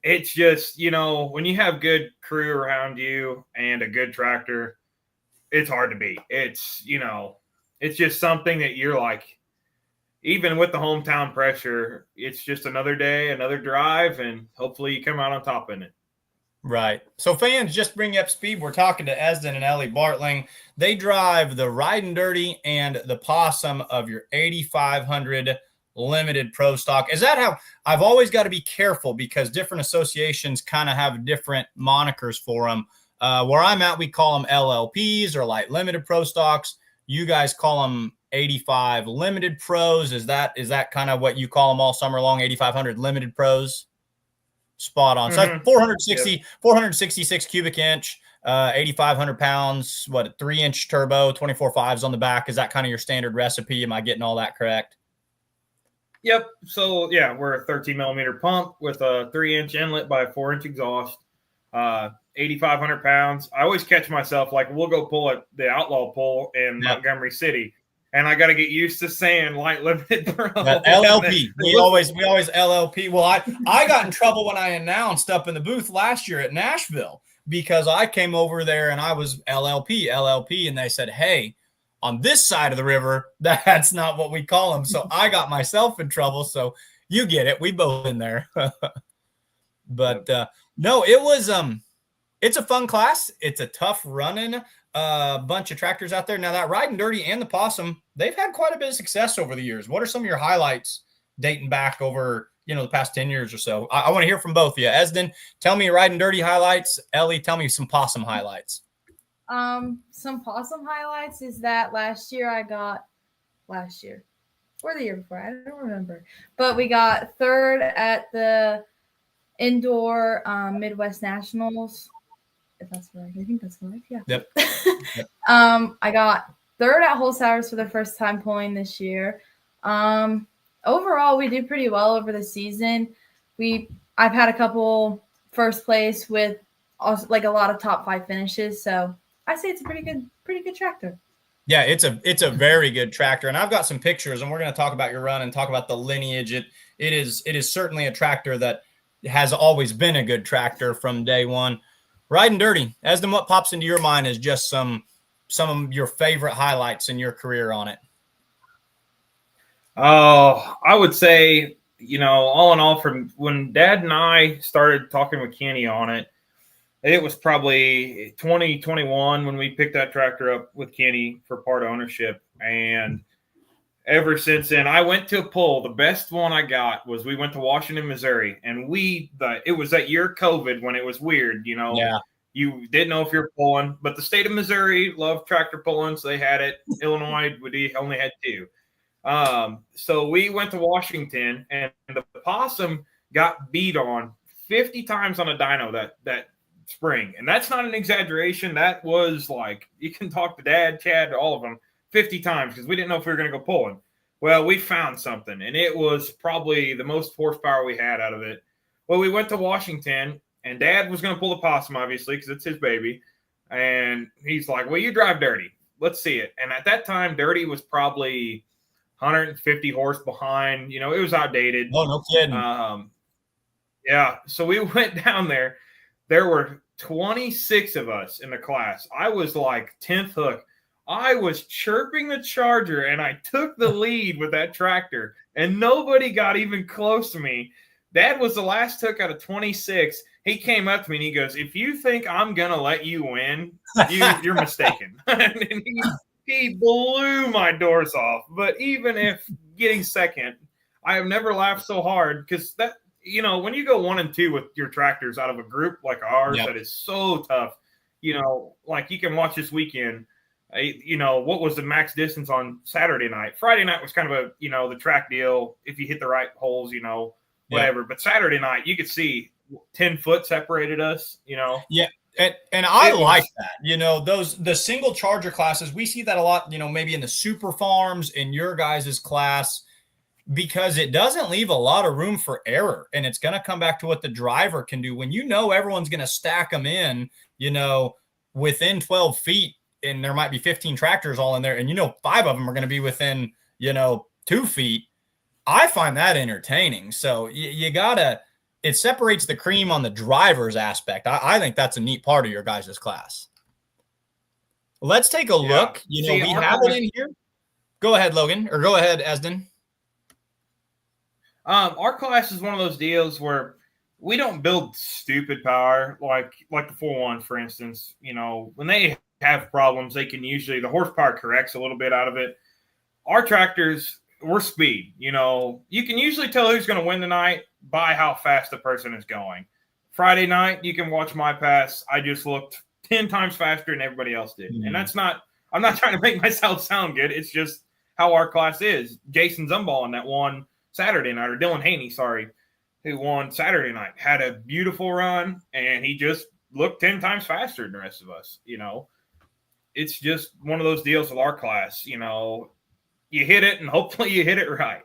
Speaker 9: It's just, when you have good crew around you and a good tractor, it's hard to beat. It's just something that you're like, even with the hometown pressure, it's just another day, another drive, and hopefully you come out on top in it.
Speaker 4: Right. So fans, just bring you up speed. We're talking to Esdon and Ellie Bartling. They drive the Riding Dirty and the Possum of your 8,500 limited pro stock. Is that how I've always got to be careful, because different associations kind of have different monikers for them. Where I'm at, we call them LLPs, or light limited pro stocks. You guys call them 85 limited pros. Is that kind of what you call them all summer long? 8,500 limited pros. Spot on. So 466 cubic inch, 8,500 pounds, what, a 3-inch turbo, 24 5s on the back. Is that kind of your standard recipe? Am I getting all that correct?
Speaker 9: Yep. So yeah, we're a 13 millimeter pump with a 3-inch inlet by a 4-inch exhaust, 8,500 pounds. I always catch myself, like, we'll go pull at the Outlaw Pull in Montgomery City, and I got to get used to saying light limited pro.
Speaker 4: LLP. We always LLP. Well, I got in trouble when I announced up in the booth last year at Nashville, because I came over there and I was LLP, and they said, hey, on this side of the river, that's not what we call them. So I got myself in trouble. So you get it. We both in there. But no, it was it's a fun class. It's a tough running bunch of tractors out there. Now, that Riding Dirty and the Possum, they've had quite a bit of success over the years. What are some of your highlights dating back over the past 10 years or so? I want to hear from both of you. Esdon, tell me your Riding Dirty highlights. Ellie, tell me some Possum highlights.
Speaker 10: Some Possum highlights is that last year or the year before, I don't remember, but we got 3rd at the indoor Midwest Nationals. If that's right, I think that's right. Yeah.
Speaker 4: Yep.
Speaker 10: I got 3rd at Wholesalers for the first time pulling this year. Overall, we did pretty well over the season. I've had a couple first place with also, like, a lot of top 5 finishes, so I say it's a pretty good tractor.
Speaker 4: Yeah, it's a very good tractor, and I've got some pictures, and we're going to talk about your run and talk about the lineage. It is certainly a tractor that has always been a good tractor from day one. Riding Dirty, Esdon, what pops into your mind is just some of your favorite highlights in your career on it?
Speaker 9: Oh, I would say, all in all, from when Dad and I started talking with Kenny on it, it was probably 2021 when we picked that tractor up with Kenny for part ownership. And ever since then, I went to a pull. The best one I got was we went to Washington, Missouri, and it was that year COVID when it was weird,
Speaker 4: Yeah.
Speaker 9: You didn't know if you're pulling, but the state of Missouri loved tractor pulling, so they had it. Illinois, we only had 2. So we went to Washington, and the Possum got beat on 50 times on a dyno spring. And that's not an exaggeration. That was like, you can talk to Dad, Chad, all of them 50 times because we didn't know if we were going to go pulling. Well, we found something, and it was probably the most horsepower we had out of it. Well, we went to Washington, and Dad was going to pull the possum, obviously, because it's his baby. And he's like, well, you drive Dirty. Let's see it. And at that time, Dirty was probably 150 horse behind. You know, it was outdated.
Speaker 4: Oh, no kidding.
Speaker 9: Yeah. So we went down there. There were 26 of us in the class. I was like 10th hook. I was chirping the Charger, and I took the lead with that tractor, and nobody got even close to me. Dad was the last hook out of 26. He came up to me, and he goes, if you think I'm going to let you win, you're mistaken. And he blew my doors off. But even if getting second, I have never laughed so hard because that, you know, when you go 1 and 2 with your tractors out of a group like ours, that is so tough. You know, like you can watch this weekend. You know, what was the max distance on Saturday night? Friday night was kind of a, you know, the track deal. If you hit the right holes, you know, whatever. But Saturday night, you could see 10 foot separated us, you know.
Speaker 4: Yeah. And I like that, you know, the single Charger classes, we see that a lot, you know, maybe in the super farms in your guys' class, because it doesn't leave a lot of room for error. And it's going to come back to what the driver can do. When you know everyone's going to stack them in, you know, within 12 feet, and there might be 15 tractors all in there, and you know 5 of them are going to be within, you know, 2 feet. I find that entertaining. So you gotta, it separates the cream on the driver's aspect. I think that's a neat part of your guys' class. Let's take a look. You know, we have it in here. Go ahead, Logan, or go ahead, Esdon.
Speaker 9: Our class is one of those deals where we don't build stupid power like the 4-1, for instance. You know, when they have problems, they can usually, the horsepower corrects a little bit out of it. Our tractors, we're speed. You know, you can usually tell who's going to win tonight by how fast the person is going. Friday night, you can watch my pass. I just looked 10 times faster than everybody else did. And that's not, I'm not trying to make myself sound good. It's just how our class is. Jason Zumball that won Saturday night, or Dylan Haney, sorry, who won Saturday night, had a beautiful run, and he just looked 10 times faster than the rest of us. You know, it's just one of those deals with our class. You know, you hit it, and hopefully you hit it right.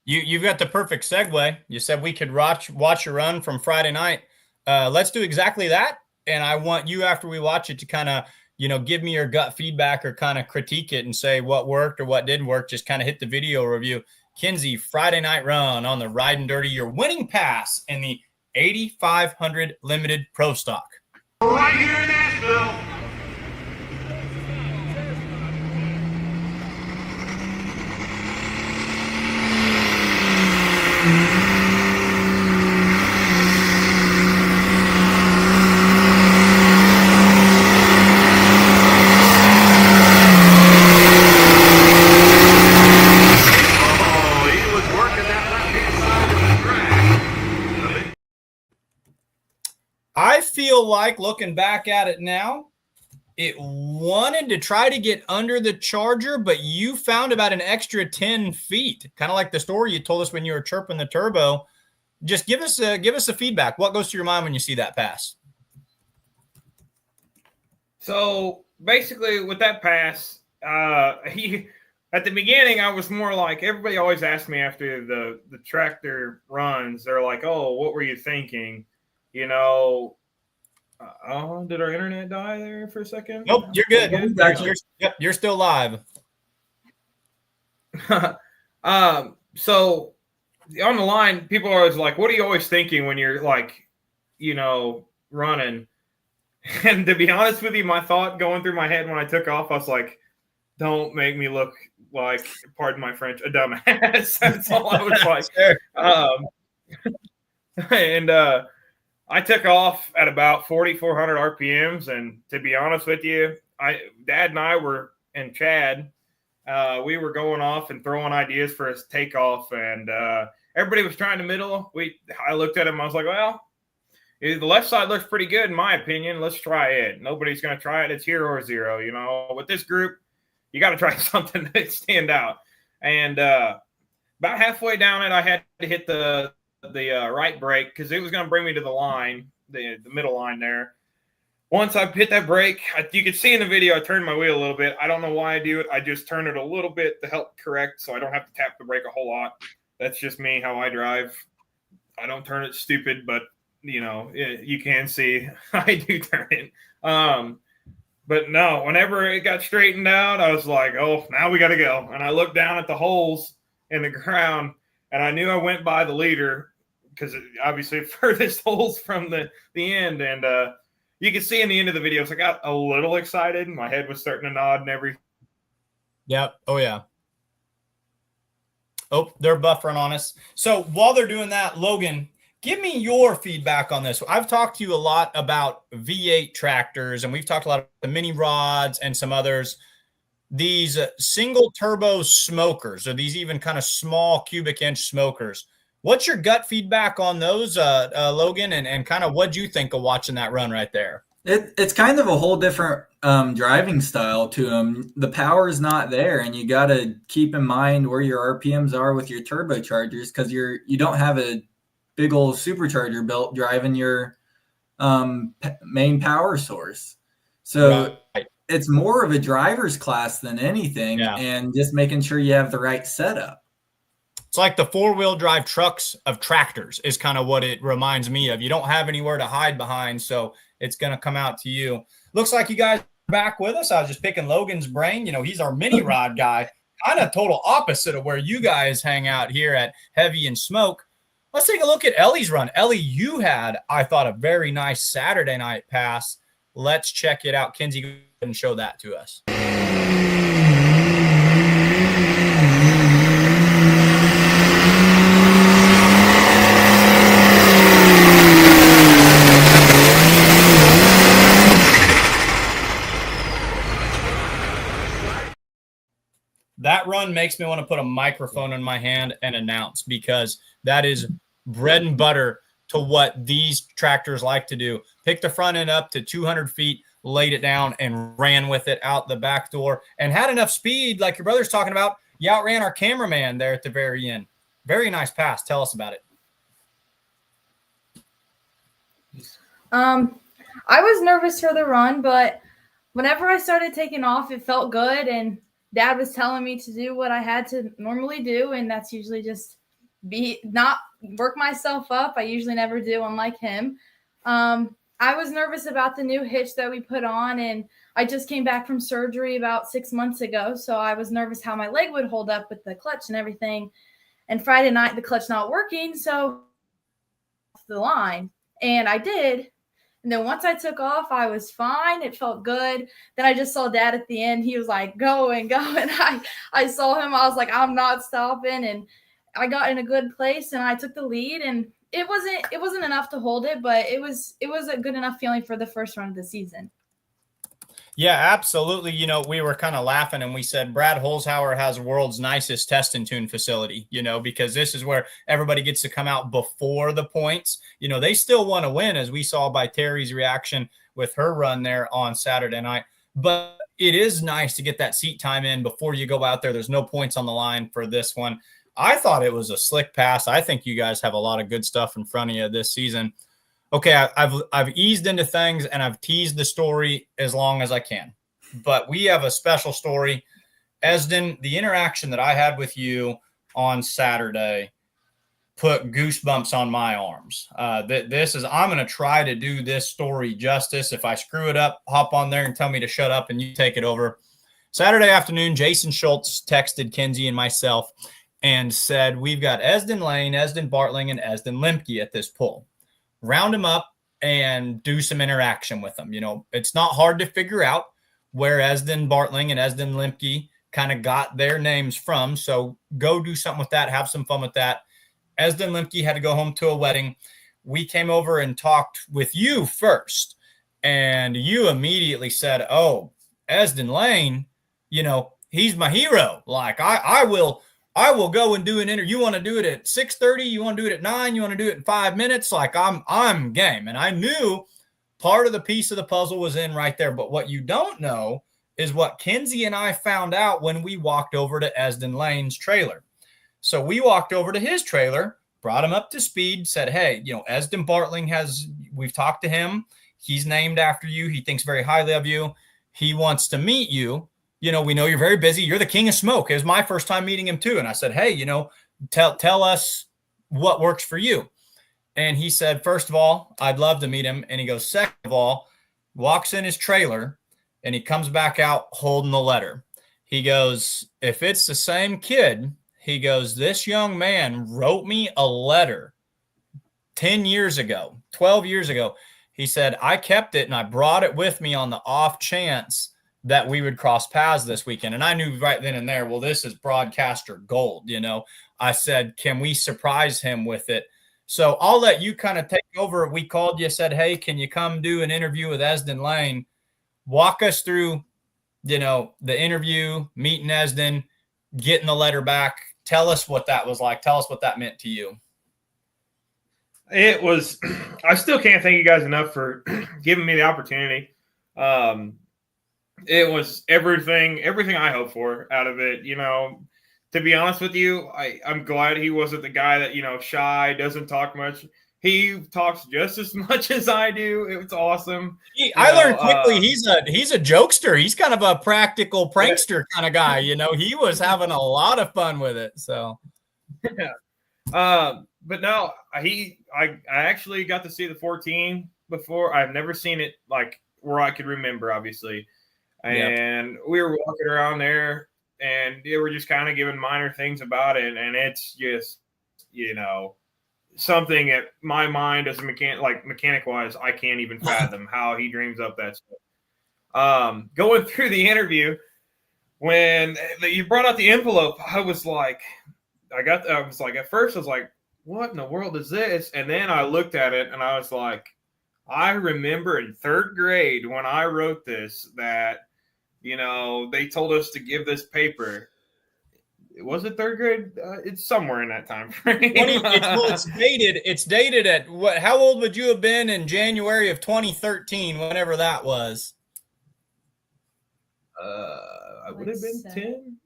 Speaker 4: You've got the perfect segue. You said we could watch a run from Friday night. Let's do exactly that. And I want you, after we watch it, to kind of, you know, give me your gut feedback or kind of critique it and say what worked or what didn't work. Just kind of hit the video review. Kinsey, Friday night run on the Riding Dirty, your winning pass in the 8,500 limited pro stock.
Speaker 8: Right here in Nashville.
Speaker 4: I feel like, looking back at it now, it wanted to try to get under the Charger, but you found about an extra 10 feet, kind of like the story you told us when you were chirping the turbo. Just give us a feedback. What goes through your mind when you see that pass?
Speaker 9: So basically with that pass, at the beginning, I was more like, everybody always asked me after the tractor runs, they're like, oh, what were you thinking? You know, did our internet die there for a second?
Speaker 4: Nope, you're good. You're still live.
Speaker 9: So on the line, people are always like, what are you always thinking when you're like, you know, running? And to be honest with you, my thought going through my head when I took off, I was like, don't make me look like, pardon my French, a dumbass. That's all I was like. I took off at about 4,400 RPMs, and to be honest with you, Dad and I were, and Chad, we were going off and throwing ideas for his takeoff, and everybody was trying to middle. I looked at him, I was like, well, the left side looks pretty good in my opinion. Let's try it. Nobody's going to try it. It's here or zero. You know, with this group, you got to try something to stand out. And about halfway down it, I had to hit the right brake because it was going to bring me to the line, the middle line there. once I hit that brake, you can see in the video I turned my wheel a little bit. I don't know why I do it. I just turn it a little bit to help correct so I don't have to tap the brake a whole lot. That's just me, how I drive. I don't turn it stupid, but, you can see I do turn it. But no, whenever it got straightened out, I was like, oh, now we got to go. And I looked down at the holes in the ground, and I knew I went by the leader because obviously furthest holes from the end. And you can see in the end of the video, so I got a little excited. My head was starting to nod and everything.
Speaker 4: Yep. Oh, yeah. Oh, they're buffering on us. So while they're doing that, Logan, give me your feedback on this. I've talked to you a lot about V8 tractors, and we've talked a lot about the mini rods and some others. These single turbo smokers, or these even kind of small cubic inch smokers. What's your gut feedback on those, Logan, and kind of what'd you think of watching that run right there?
Speaker 5: It's kind of a whole different driving style to them. The power is not there, and you got to keep in mind where your RPMs are with your turbochargers because you don't have a big old supercharger belt driving your main power source. So it's more of a driver's class than anything, and just making sure you have the right setup.
Speaker 4: It's like the four-wheel drive trucks of tractors is kind of what it reminds me of. You don't have anywhere to hide behind, so it's going to come out to you. Looks like you guys are back with us. I was just picking Logan's brain. He's our mini rod guy, kind of total opposite of where you guys hang out here at Heavy and Smoke. Let's take a look at Ellie's run. Ellie, you had, I thought, a very nice Saturday night pass. Let's check it out. Kinsey, go ahead and show that to us. That run makes me want to put a microphone in my hand and announce, because that is bread and butter to what these tractors like to do. Pick the front end up to 200 feet, laid it down, and ran with it out the back door, and had enough speed, like your brother's talking about. You outran our cameraman there at the very end. Very nice pass. Tell us about it.
Speaker 10: I was nervous for the run, but whenever I started taking off, it felt good, and Dad was telling me to do what I had to normally do, and that's usually just not work myself up. I usually never do, unlike him. I was nervous about the new hitch that we put on, and I just came back from surgery about 6 months ago, so I was nervous how my leg would hold up with the clutch and everything. And Friday night, the clutch not working, so the line, and I did. And then once I took off, I was fine. It felt good. Then I just saw Dad at the end. He was like, go and go. And I saw him. I was like, I'm not stopping. And I got in a good place, and I took the lead. And it wasn't enough to hold it, but it was a good enough feeling for the first run of the season.
Speaker 4: Yeah, absolutely. We were kind of laughing, and we said Brad Holzhauer has the world's nicest test and tune facility, because this is where everybody gets to come out before the points. They still want to win, as we saw by Terry's reaction with her run there on Saturday night. But it is nice to get that seat time in before you go out there. There's no points on the line for this one. I thought it was a slick pass. I think you guys have a lot of good stuff in front of you this season. Okay, I've eased into things, and I've teased the story as long as I can. But we have a special story. Esdon, the interaction that I had with you on Saturday put goosebumps on my arms. I'm going to try to do this story justice. If I screw it up, hop on there and tell me to shut up, and you take it over. Saturday afternoon, Jason Schultz texted Kinsey and myself and said, we've got Esdon Lane, Esdon Bartling, and Esdon Lemke at this pull. Round them up and do some interaction with them. It's not hard to figure out where Esdon Bartling and Esdon Lemke kind of got their names from. So go do something with that. Have some fun with that. Esdon Lemke had to go home to a wedding. We came over and talked with you first, and you immediately said, oh, Esdon Lane, he's my hero. Like I will go and do an interview. You want to do it at 6:30? You want to do it at 9? You want to do it in 5 minutes? Like I'm game. And I knew part of the piece of the puzzle was in right there. But what you don't know is what Kinsey and I found out when we walked over to Esdon Lane's trailer. So we walked over to his trailer, brought him up to speed, said, hey, Esdon Bartling we've talked to him. He's named after you. He thinks very highly of you. He wants to meet you. You know, we know you're very busy. You're the king of smoke. It was my first time meeting him too. And I said, hey, you know, tell us what works for you. And he said, first of all, I'd love to meet him. And he goes, second of all, walks in his trailer and he comes back out holding the letter. He goes, if it's the same kid, he goes, this young man wrote me a letter 10 years ago, 12 years ago. He said, I kept it and I brought it with me on the off chance that we would cross paths this weekend. And I knew right then and there, well, this is broadcaster gold. You know, I said, can we surprise him with it? So I'll let you kind of take over. We called you, said, hey, can you come do an interview with Esdon Lane? Walk us through, you know, the interview, meeting Esdon, getting the letter back. Tell us what that was like. Tell us what that meant to you.
Speaker 9: It was, I still can't thank you guys enough for giving me the opportunity. It was everything I hoped for out of it. You know, to be honest with you, I'm glad he wasn't the guy that, you know, shy, doesn't talk much. He talks just as much as I do. It was awesome.
Speaker 4: I learned quickly he's a jokester. He's kind of a practical prankster kind of guy. You know, he was having a lot of fun with it. So,
Speaker 9: yeah. But no, I actually got to see the 14 before. I've never seen it like where I could remember, obviously. And we were walking around there, and they were just kind of giving minor things about it. And it's just, you know, something that my mind as a mechanic wise, I can't even fathom how he dreams up that stuff. Going through the interview, when you brought out the envelope, I was like, at first I was like, what in the world is this? And then I looked at it and I was like, I remember in third grade when I wrote this that, you know, they told us to give this paper. Was it third grade? It's somewhere in that time frame.
Speaker 4: It's dated at what? How old would you have been in January of 2013, whenever that was?
Speaker 9: I would have been 10.
Speaker 10: You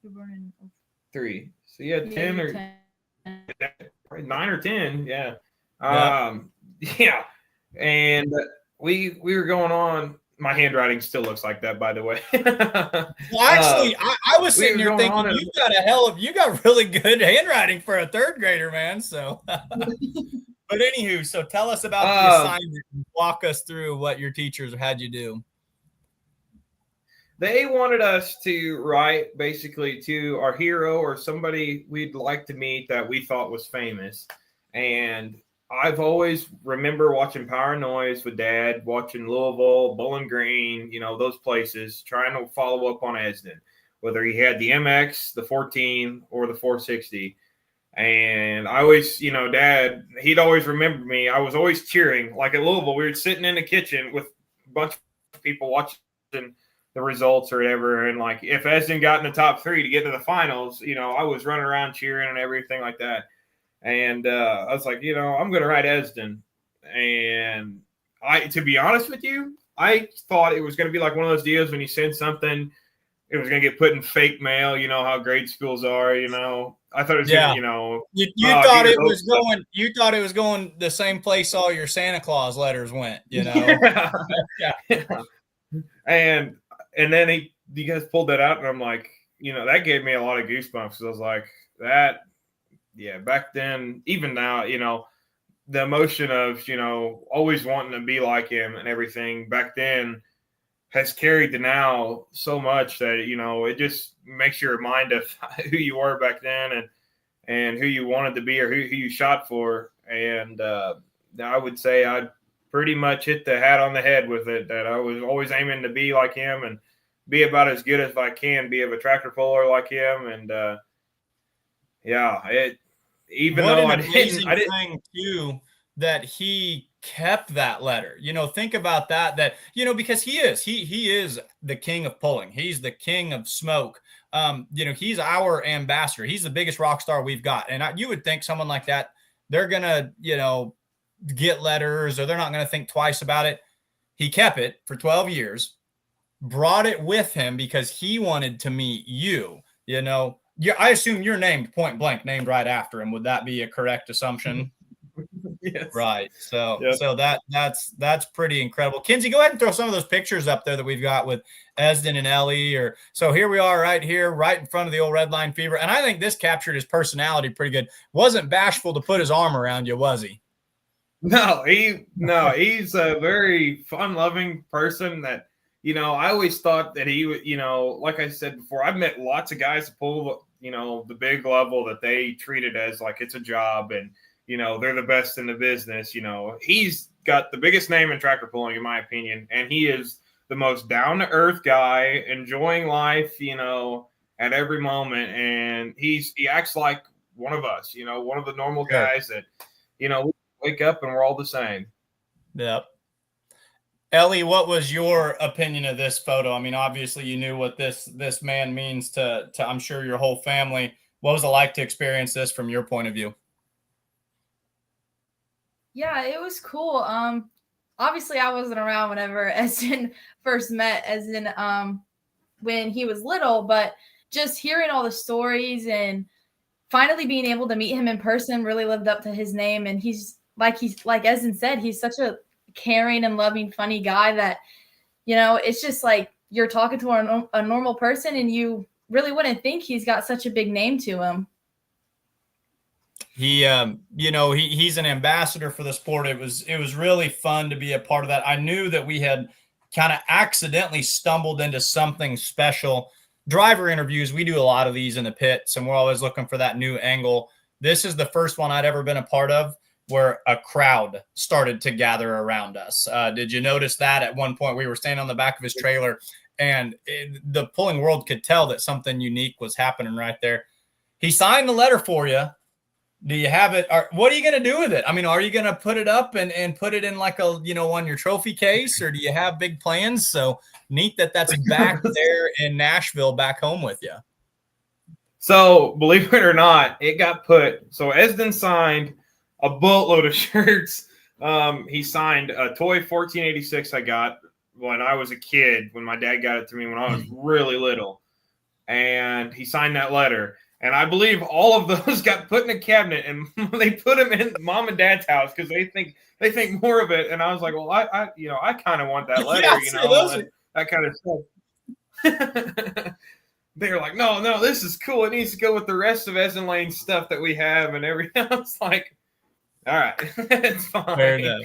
Speaker 10: were born in
Speaker 9: 3. So yeah, 10 or
Speaker 10: 10.
Speaker 9: 9 or 10. Yeah. Yeah. And we were going on. My handwriting still looks like that, by the way.
Speaker 4: Well, actually, I was sitting here thinking you got really good handwriting for a third grader, man. So, but anywho, so tell us about the assignment and walk us through what your teachers had you do.
Speaker 9: They wanted us to write basically to our hero or somebody we'd like to meet that we thought was famous. And I've always remember watching Power and Noise with Dad, watching Louisville, Bowling Green, you know, those places, trying to follow up on Esdon, whether he had the MX, the 14, or the 460. And I always, you know, Dad, he'd always remember me. I was always cheering. Like at Louisville, we were sitting in the kitchen with a bunch of people watching the results or whatever. And like if Esdon got in the top 3 to get to the finals, you know, I was running around cheering and everything like that. And I was like, you know, I'm going to write Esdon. And to be honest with you, I thought it was going to be like one of those deals when you send something, it was going to get put in fake mail. You know how grade schools are, you know. I thought it was, you know. You
Speaker 4: thought it was going. You thought it was going the same place all your Santa Claus letters went, you know.
Speaker 9: Yeah. And then you guys pulled that out, and I'm like, you know, that gave me a lot of goosebumps. I was like, that. Yeah, back then, even now, you know, the emotion of, you know, always wanting to be like him and everything back then has carried to now so much that, you know, it just makes you remind of who you were back then and who you wanted to be or who you shot for. And I would say I pretty much hit the hat on the head with it, that I was always aiming to be like him and be about as good as I can be of a tractor puller like him. And even though I didn't
Speaker 4: thing too, that he kept that letter. You know, think about that, you know, because he is the king of pulling. He's the king of smoke. You know, he's our ambassador. He's the biggest rock star we've got. And you would think someone like that, they're going to, you know, get letters or they're not going to think twice about it. He kept it for 12 years, brought it with him because he wanted to meet you, you know. Yeah, I assume you're named point blank, named right after him. Would that be a correct assumption?
Speaker 9: Yes.
Speaker 4: Right. So
Speaker 9: Yep.
Speaker 4: so that's pretty incredible. Kinsey, go ahead and throw some of those pictures up there that we've got with Esdon and Ellie. Or so here we are right here, right in front of the old Red Line Fever. And I think this captured his personality pretty good. Wasn't bashful to put his arm around you, was he?
Speaker 9: No, he's a very fun-loving person that, I always thought that he would, like I said before, I've met lots of guys that pull, the big level that they treat it as like it's a job and, they're the best in the business. He's got the biggest name in tractor pulling, in my opinion, and he is the most down-to-earth guy, enjoying life, at every moment. And he acts like one of us, one of the normal guys that, we wake up and we're all the same.
Speaker 4: Yep. Ellie, what was your opinion of this photo? I mean, obviously you knew what this man means to I'm sure your whole family. What was it like to experience this from your point of view?
Speaker 10: Yeah, it was cool. Obviously I wasn't around whenever Esdon first met Esdon when he was little, but just hearing all the stories and finally being able to meet him in person really lived up to his name. And he's like Esdon said, he's such a caring and loving, funny guy that, it's just like you're talking to a normal person and you really wouldn't think he's got such a big name to him.
Speaker 4: He, he's an ambassador for the sport. It was really fun to be a part of that. I knew that we had kind of accidentally stumbled into something special. Driver interviews, we do a lot of these in the pits, and we're always looking for that new angle. This is the first one I'd ever been a part of where a crowd started to gather around us. Did you notice that at one point we were standing on the back of his trailer and the pulling world could tell that something unique was happening right there. He signed the letter for you. Do you have it? What are you going to do with it? I mean, are you going to put it up and put it in like on your trophy case, or do you have big plans? So neat that's back there in Nashville, back home with you.
Speaker 9: So believe it or not, it got put. So Esdon signed a boatload of shirts. He signed a toy 1486 I got when I was a kid, when my dad got it to me when I was really little. And he signed that letter. And I believe all of those got put in a cabinet and they put them in mom and dad's house because they think more of it. And I was like, well, I kind of want that letter, that kind of stuff. They were like, no, this is cool. It needs to go with the rest of Esdon Lane stuff that we have and everything. I was like, all right, it's fine.
Speaker 4: Fair enough.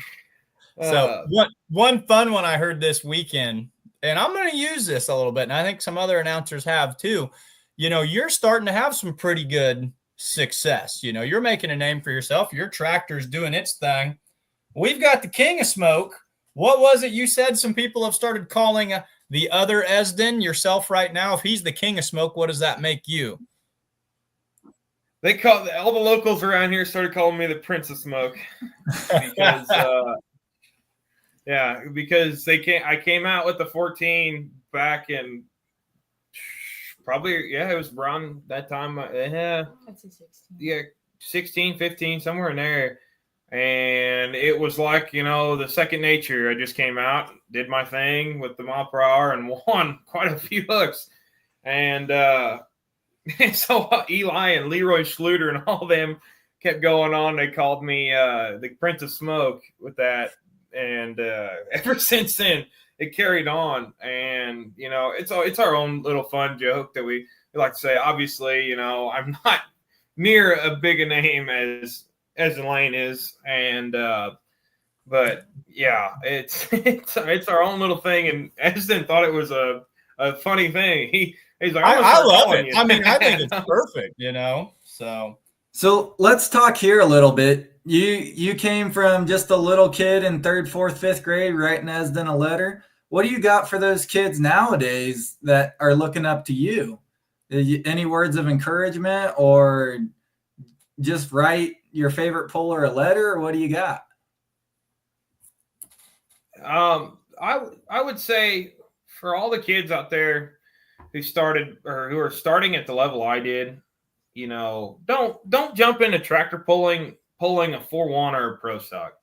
Speaker 4: So one fun one I heard this weekend, and I'm going to use this a little bit, and I think some other announcers have too. You're starting to have some pretty good success. You're making a name for yourself. Your tractor's doing its thing. We've got the king of smoke. What was it you said some people have started calling the other Esdon, yourself right now? If he's the king of smoke, what does that make you?
Speaker 9: They call all the locals around here started calling me the Prince of Smoke because, because I came out with the 14 back in probably, it was around that time. I'd say 16. Yeah, 16, 15, somewhere in there. And it was like, the second nature. I just came out, did my thing with the mile per hour and won quite a few hooks. And so Eli and Leroy Schluter and all them kept going on. They called me the Prince of Smoke with that. And ever since then, it carried on. And, it's our own little fun joke that we like to say. Obviously, I'm not near a big a name as Esdon Lane is. And, but yeah, it's our own little thing. And Esdon thought it was a funny thing. He's like,
Speaker 4: I love it. I mean, I think it's perfect, So
Speaker 5: let's talk here a little bit. You came from just a little kid in 3rd, 4th, 5th grade writing Esdon a letter. What do you got for those kids nowadays that are looking up to you? Any words of encouragement, or just write your favorite puller a letter, or what do you got?
Speaker 9: I would say for all the kids out there who started or who are starting at the level I did, don't jump into tractor pulling a 4-1 or a pro stock.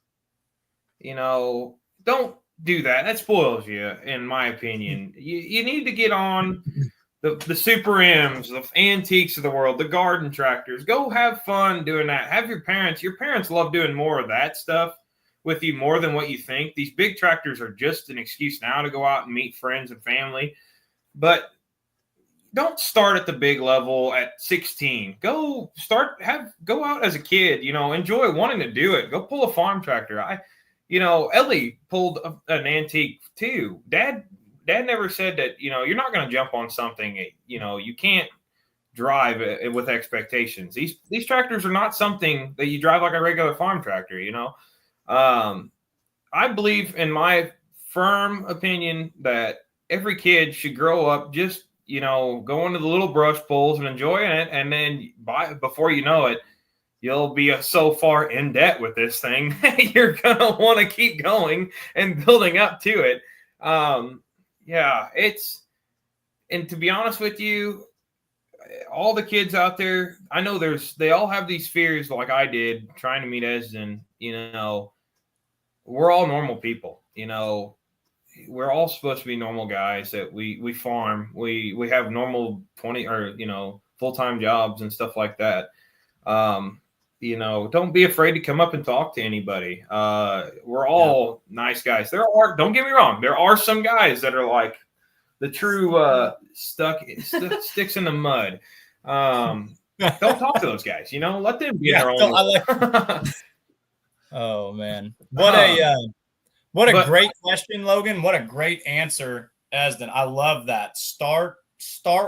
Speaker 9: Don't do that. That spoils you, in my opinion. You need to get on the Super M's, the Antiques of the world, the garden tractors. Go have fun doing that. Have your parents love doing more of that stuff with you more than what you think. These big tractors are just an excuse now to go out and meet friends and family. But don't start at the big level at 16. Go out as a kid, enjoy wanting to do it. Go pull a farm tractor. Ellie pulled an antique too. Dad never said that, you're not going to jump on something, you can't drive it with expectations. These tractors are not something that you drive like a regular farm tractor, I believe, in my firm opinion, that every kid should grow up just, going to the little brush pulls and enjoying it. And then before you know it, you'll be so far in debt with this thing that you're going to want to keep going and building up to it. And to be honest with you, all the kids out there, I know they all have these fears like I did trying to meet Esdon. We're all normal people, we're all supposed to be normal guys that we farm. We have normal 20 or, full-time jobs and stuff like that. Don't be afraid to come up and talk to anybody. We're all nice guys. Don't get me wrong, there are some guys that are like the true sticks in the mud. Don't talk to those guys, let them be their own.
Speaker 4: Oh man. What a great question, Logan. What a great answer, Esdon. I love that. Start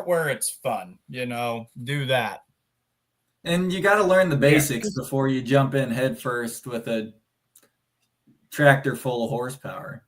Speaker 4: where it's fun, do that.
Speaker 5: And you got to learn the basics before you jump in head first with a tractor full of horsepower.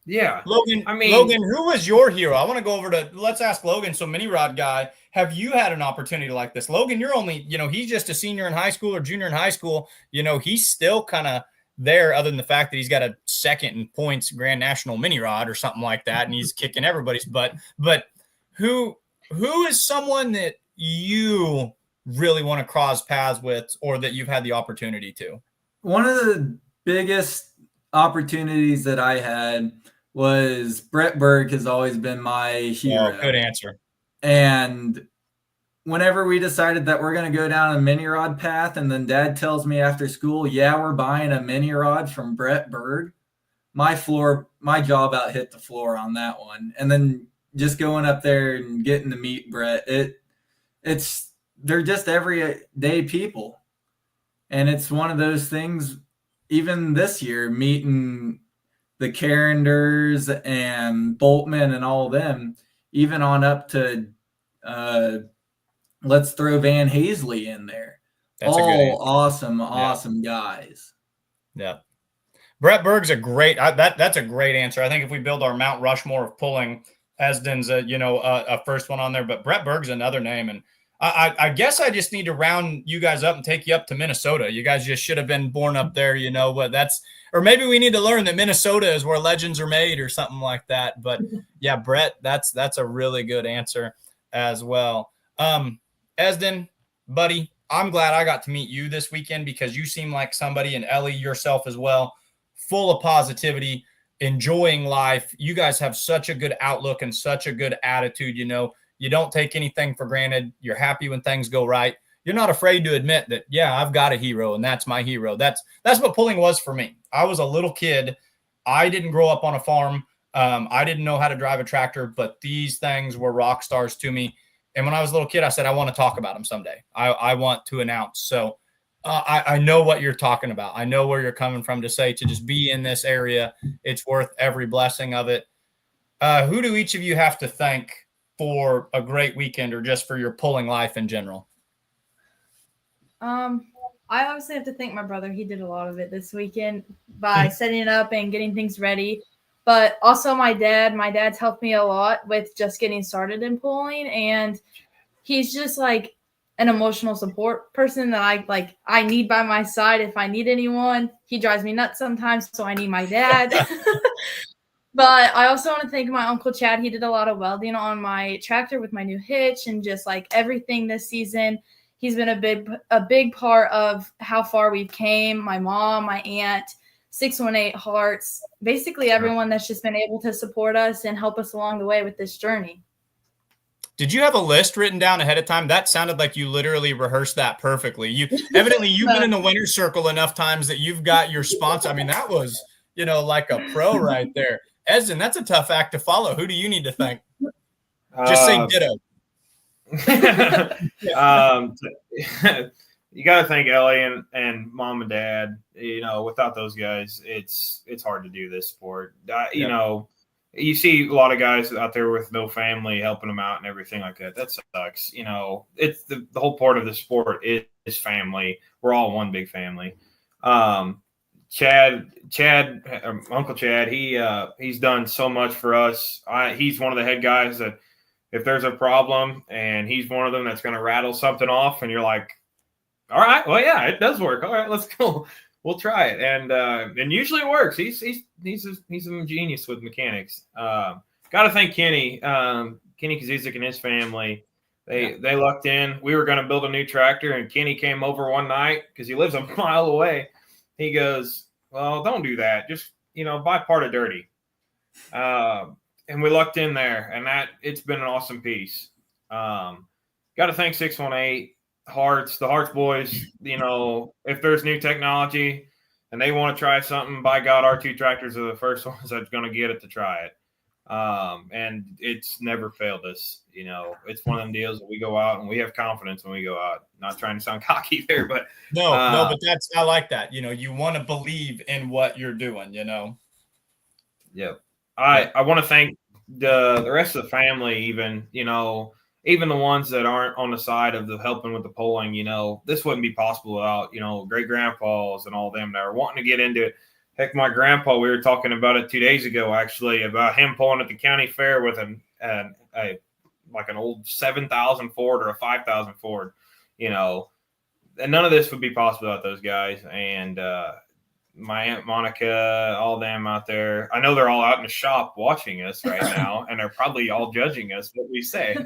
Speaker 9: Yeah.
Speaker 4: Logan, who was your hero? I want to go over let's ask Logan. So mini rod guy, have you had an opportunity like this? Logan, you're only, he's just a senior in high school or junior in high school. He's still kind of there, other than the fact that he's got a second in points Grand National mini rod or something like that. And he's kicking everybody's butt. But who is someone that you really want to cross paths with, or that you've had the opportunity to?
Speaker 5: One of the biggest opportunities that I had was Brett Berg has always been my hero.
Speaker 4: Oh, good answer.
Speaker 5: And whenever we decided that we're going to go down a mini rod path, and then Dad tells me after school, we're buying a mini rod from Brett Berg, my jaw about hit the floor on that one. And then just going up there and getting to meet Brett, they're just everyday people. And it's one of those things, even this year, meeting the Carrenders and Boltman and all of them, even on up to let's throw Van Hazley in there.
Speaker 4: That's
Speaker 5: all awesome guys.
Speaker 4: Yeah. Brett Berg's that's a great answer. I think if we build our Mount Rushmore of pulling, Esdon's a first one on there, but Brett Berg's another name. And I guess I just need to round you guys up and take you up to Minnesota. You guys just should have been born up there, or maybe we need to learn that Minnesota is where legends are made or something like that. But yeah, Brett, that's a really good answer as well. Esdon, buddy, I'm glad I got to meet you this weekend, because you seem like somebody, and Ellie, yourself as well, full of positivity, enjoying life. You guys have such a good outlook and such a good attitude. You don't take anything for granted. You're happy when things go right. You're not afraid to admit that, I've got a hero, and that's my hero. That's what pulling was for me. I was a little kid. I didn't grow up on a farm. I didn't know how to drive a tractor, but these things were rock stars to me. And when I was a little kid, I said, I want to talk about them someday. I want to announce. So I know what you're talking about. I know where you're coming from to say, to just be in this area, it's worth every blessing of it. Who do each of you have to thank for a great weekend, or just for your pulling life in general?
Speaker 10: I obviously have to thank my brother. He did a lot of it this weekend by setting it up and getting things ready. But also my dad. My dad's helped me a lot with just getting started in pulling, and he's just like an emotional support person that I need by my side if I need anyone. He drives me nuts sometimes, so I need my dad. But I also want to thank my Uncle Chad. He did a lot of welding on my tractor with my new hitch and just like everything this season. He's been a big part of how far we've came. My mom, my aunt, 618 Hearts, basically everyone that's just been able to support us and help us along the way with this journey.
Speaker 4: Did you have a list written down ahead of time? That sounded like you literally rehearsed that perfectly. Evidently you've been in the winner's circle enough times that you've got your sponsor. I mean, that was, like a pro right there. Esdon, that's a tough act to follow. Who do you need to thank? Just say ditto.
Speaker 9: You got to thank Ellie and mom and dad. Without those guys, it's hard to do this sport. You see a lot of guys out there with no family helping them out and everything like that. That sucks. It's the whole part of the sport is family. We're all one big family. Chad, Uncle Chad, he's done so much for us. He's one of the head guys that if there's a problem and he's one of them that's going to rattle something off and you're like, all right, well, yeah, it does work. All right, let's go. We'll try it. And usually it works. He's a genius with mechanics. Got to thank Kenny Kazizik and his family. They lucked in. We were going to build a new tractor and Kenny came over one night because he lives a mile away. He goes, well, don't do that. Just, buy part of dirty. And we lucked in there and it's been an awesome piece. Got to thank 618. The Hearts boys, if there's new technology and they want to try something, by God, our 2 tractors are the first ones that's going to get it to try it. And it's never failed us. It's one of them deals that we go out and we have confidence when we go out. Not trying to sound cocky there, but
Speaker 4: no, but I like that. You want to believe in what you're doing,
Speaker 9: Yeah. I want to thank the rest of the family, even the ones that aren't on the side of the helping with the polling. This wouldn't be possible without, great grandpas and all them that are wanting to get into it. Heck, my grandpa, we were talking about it 2 days ago, actually, about him pulling at the county fair with an old 7,000 Ford or a 5,000 Ford, and none of this would be possible without those guys. And, my Aunt Monica, all them out there. I know they're all out in the shop watching us right now, and they're probably all judging us what we say.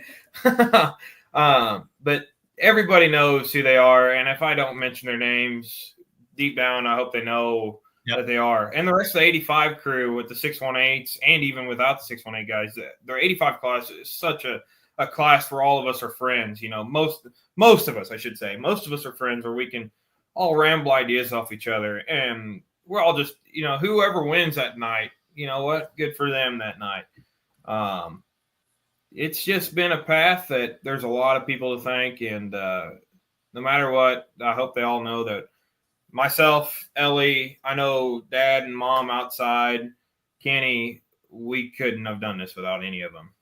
Speaker 9: But everybody knows who they are, and if I don't mention their names, deep down, I hope they know that they are. And the rest of the 85 crew with the 618s, and even without the 618 guys, their 85 class is such a class where all of us are friends. Most of us, I should say, most of us are friends where we can all ramble ideas off each other, and we're all just, whoever wins that night, good for them that night. It's just been a path that there's a lot of people to thank, and no matter what, I hope they all know that myself, Ellie, I know Dad and Mom outside, Kenny, we couldn't have done this without any of them.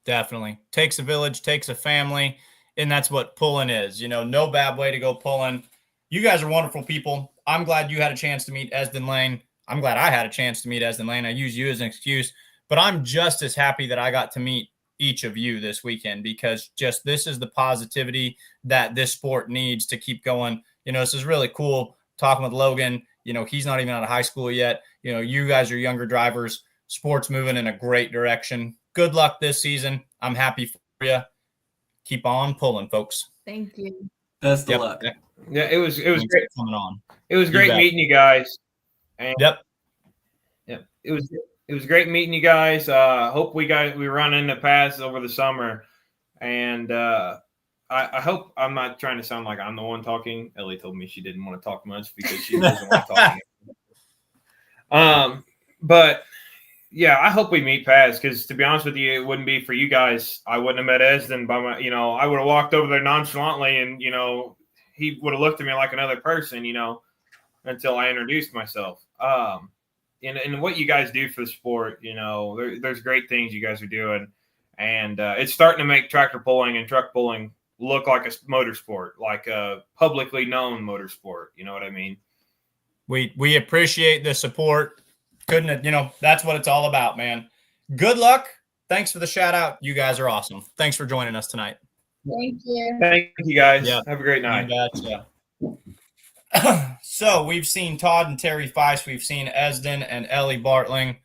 Speaker 4: Definitely. Takes a village, takes a family, and that's what pulling is. No bad way to go pulling. You guys are wonderful people. I'm glad you had a chance to meet Esdon Lane. I'm glad I had a chance to meet Esdon Lane. I use you as an excuse, but I'm just as happy that I got to meet each of you this weekend, because just this is the positivity that this sport needs to keep going. This is really cool talking with Logan. He's not even out of high school yet. You guys are younger drivers. Sport's moving in a great direction. Good luck this season. I'm happy for you. Keep on pulling, folks.
Speaker 10: Thank you.
Speaker 5: Best of luck.
Speaker 9: Yeah, it was great
Speaker 4: coming on.
Speaker 9: It was great meeting you guys. And
Speaker 4: Yep.
Speaker 9: It was great meeting you guys. Hope we run into paths over the summer, and I hope I'm not trying to sound like I'm the one talking. Ellie told me she didn't want to talk much because she doesn't want to talk. But yeah, I hope we meet paths, because to be honest with you, it wouldn't be for you guys. I wouldn't have met Esdon by I would have walked over there nonchalantly, and he would have looked at me like another person, until I introduced myself. And what you guys do for the sport, there's great things you guys are doing, and it's starting to make tractor pulling and truck pulling look like a motorsport, like a publicly known motorsport. You know what I mean?
Speaker 4: We appreciate the support. That's what it's all about, man. Good luck. Thanks for the shout out. You guys are awesome. Thanks for joining us tonight.
Speaker 10: Thank you.
Speaker 9: Thank you, guys.
Speaker 4: Yeah.
Speaker 9: Have a great night.
Speaker 4: So we've seen Todd and Terry Feiss. We've seen Esdon and Ellie Bartling.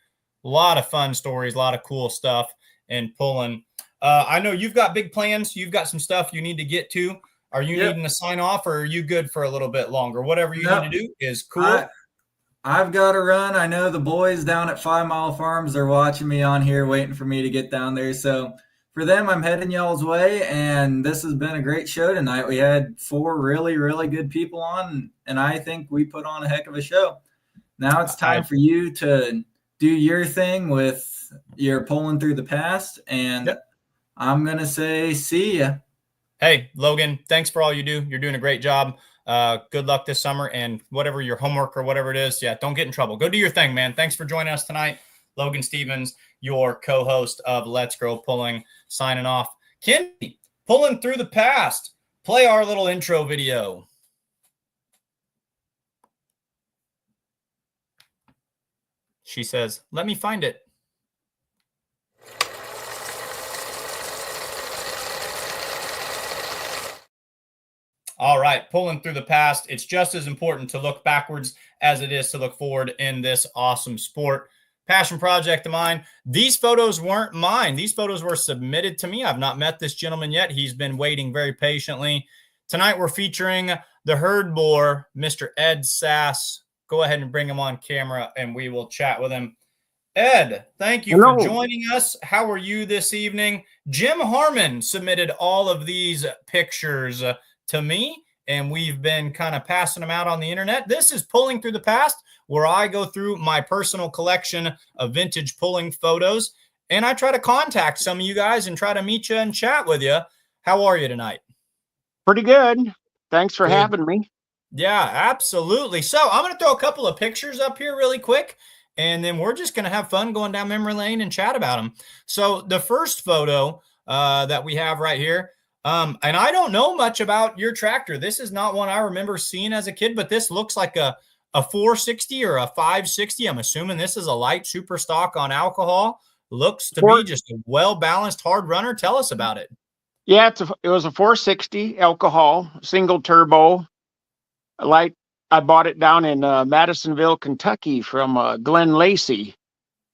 Speaker 4: A lot of fun stories, a lot of cool stuff in pulling. I know you've got big plans. You've got some stuff you need to get to. Are you needing to sign off, or are you good for a little bit longer? Whatever you need to do is cool.
Speaker 5: I've got to run. I know the boys down at 5 Mile Farms are watching me on here, waiting for me to get down there. So for them, I'm heading y'all's way, and this has been a great show tonight. We had 4 really, really good people on, and I think we put on a heck of a show. Now it's time for you to do your thing with your pulling through the past, and I'm going to say see ya.
Speaker 4: Hey, Logan, thanks for all you do. You're doing a great job. Good luck this summer, and whatever your homework or whatever it is, don't get in trouble. Go do your thing, man. Thanks for joining us tonight. Logan Stevens, your co-host of Let's Grow Pulling, signing off. Kenny, pulling through the past. Play our little intro video. She says, let me find it. All right, pulling through the past. It's just as important to look backwards as it is to look forward in this awesome sport. Passion project of mine. These photos weren't mine. These photos were submitted to me. I've not met this gentleman yet. He's been waiting very patiently. Tonight we're featuring the herd boar, Mr. Ed Sass. Go ahead and bring him on camera and we will chat with him. Ed, thank you for joining us. How are you this evening? Jim Harmon submitted all of these pictures to me, and we've been kind of passing them out on the internet. This is Pulling Through the Past, where I go through my personal collection of vintage pulling photos, and I try to contact some of you guys and try to meet you and chat with you. How are you tonight?
Speaker 11: Pretty good. Thanks for having me.
Speaker 4: Yeah, absolutely. So I'm going to throw a couple of pictures up here really quick, and then we're just going to have fun going down memory lane and chat about them. So the first photo that we have right here, and I don't know much about your tractor. This is not one I remember seeing as a kid, but this looks like a 460 or a 560. I'm assuming this is a light super stock on alcohol. Looks to be just a well-balanced hard runner. Tell us about it.
Speaker 11: Yeah, it was a 460 alcohol, single turbo light. I bought it down in Madisonville, Kentucky from Glenn Lacey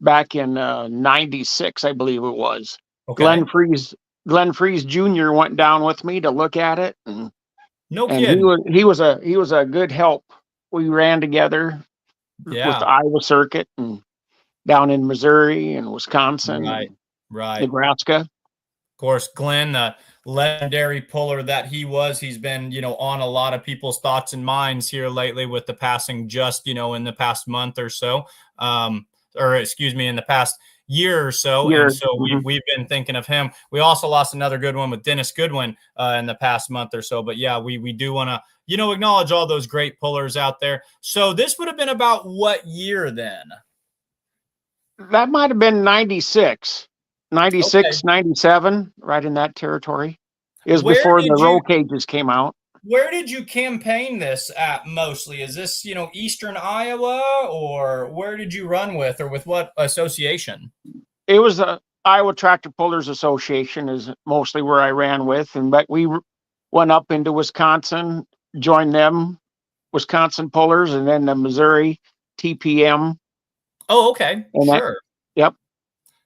Speaker 11: back in 96, I believe it was. Okay. Glenn Freeze Jr. went down with me to look at it, and he was a good help. We ran together with the Iowa circuit and down in Missouri and Wisconsin,
Speaker 4: right,
Speaker 11: Nebraska.
Speaker 4: Of course, Glenn, the legendary puller that he was, he's been on a lot of people's thoughts and minds here lately with the passing just in the past month or so, in the past year or so. And so we've been thinking of him. We also lost another good one with Dennis Goodwin in the past month or so. But yeah, we do want to, acknowledge all those great pullers out there. So this would have been about what year then?
Speaker 11: That might have been 96, 97, right in that territory. It was before the roll cages came out.
Speaker 4: Where did you campaign this at mostly? Is this, Eastern Iowa, or where did you run with, or with what association?
Speaker 11: It was the Iowa Tractor Pullers Association is mostly where I ran with. But we went up into Wisconsin, joined them, Wisconsin Pullers, and then the Missouri TPM.
Speaker 4: Oh, okay. And sure.
Speaker 11: Yep.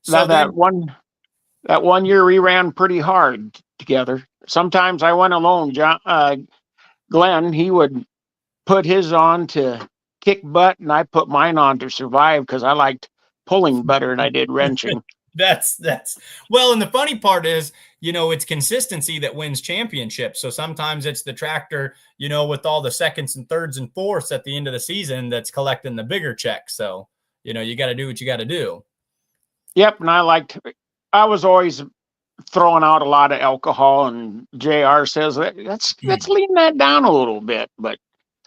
Speaker 11: So that one year we ran pretty hard together. Sometimes I went alone. Glenn, he would put his on to kick butt, and I put mine on to survive because I liked pulling better than I did wrenching.
Speaker 4: That's well, and the funny part is, it's consistency that wins championships. So sometimes it's the tractor, with all the seconds and thirds and fourths at the end of the season that's collecting the bigger checks. So, you got to do what you got to do.
Speaker 11: Yep. And I was always throwing out a lot of alcohol, and JR says let's lean that down a little bit. But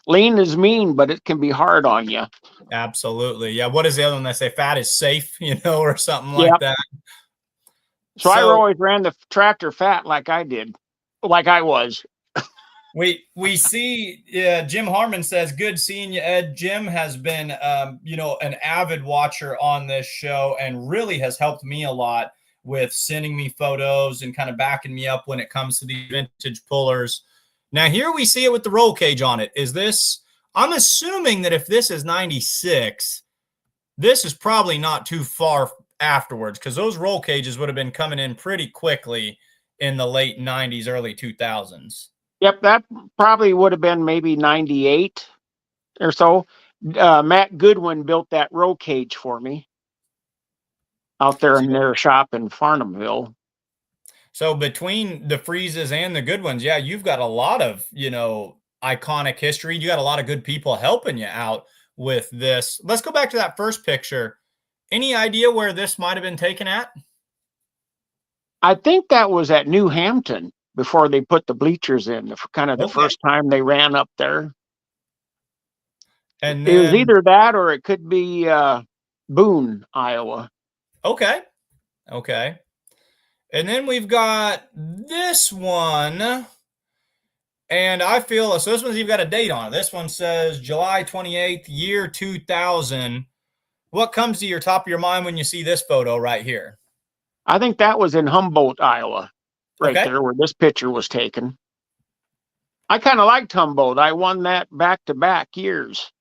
Speaker 11: lean is mean, but it can be hard on you.
Speaker 4: Absolutely. Yeah. What is the other one that say fat is safe, or something like that?
Speaker 11: So I always ran the tractor fat like I did, like I was.
Speaker 4: We see Jim Harmon says, good seeing you, Ed. Jim has been, an avid watcher on this show and really has helped me a lot with sending me photos and kind of backing me up when it comes to the vintage pullers. Now, here we see it with the roll cage on it. I'm assuming that if this is 96, this is probably not too far afterwards, because those roll cages would have been coming in pretty quickly in the late 90s, early 2000s.
Speaker 11: Yep, that probably would have been maybe 98 or so. Matt Goodwin built that roll cage for me out there in their shop in Farnhamville.
Speaker 4: So between the freezes and the good ones, yeah, you've got a lot of, iconic history. You got a lot of good people helping you out with this. Let's go back to that first picture. Any idea where this might have been taken at?
Speaker 11: I think that was at New Hampton before they put the bleachers in, kind of the
Speaker 4: Okay.
Speaker 11: first time they ran up there.
Speaker 4: And
Speaker 11: It was
Speaker 4: then,
Speaker 11: either that or it could be Boone, Iowa.
Speaker 4: okay. And then we've got this one. And I feel, so this one's even got a date on it. This one says July 28th, year 2000. What comes to your top of your mind when you see this photo right here?
Speaker 11: I think that was in Humboldt, Iowa, right
Speaker 4: Okay.
Speaker 11: there where this picture was taken. I kind of liked Humboldt. I won that back-to-back years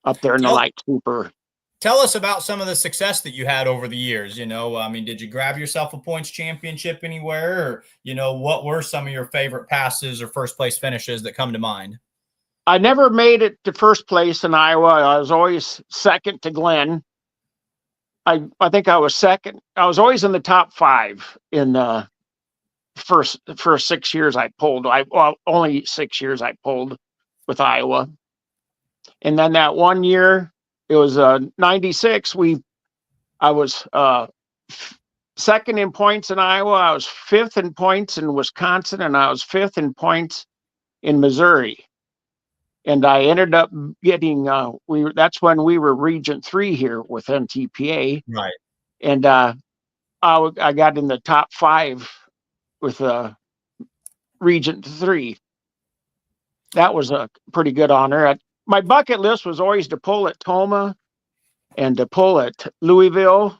Speaker 11: up there in the light super.
Speaker 4: Tell us about some of the success that you had over the years. Did you grab yourself a points championship anywhere? Or, what were some of your favorite passes or first place finishes that come to mind?
Speaker 11: I never made it to first place in Iowa. I was always second to Glenn. I think I was second. I was always in the top 5 in the first 6 years I pulled. Only 6 years I pulled with Iowa. And then that one year, it was 96. I was second in points in Iowa. I was 5th in points in Wisconsin, and I was 5th in points in Missouri. And I ended up getting that's when we were Region 3 here with NTPA.
Speaker 4: Right.
Speaker 11: And I got in the top 5 with Region 3. That was a pretty good honor. My bucket list was always to pull at Toma and to pull at Louisville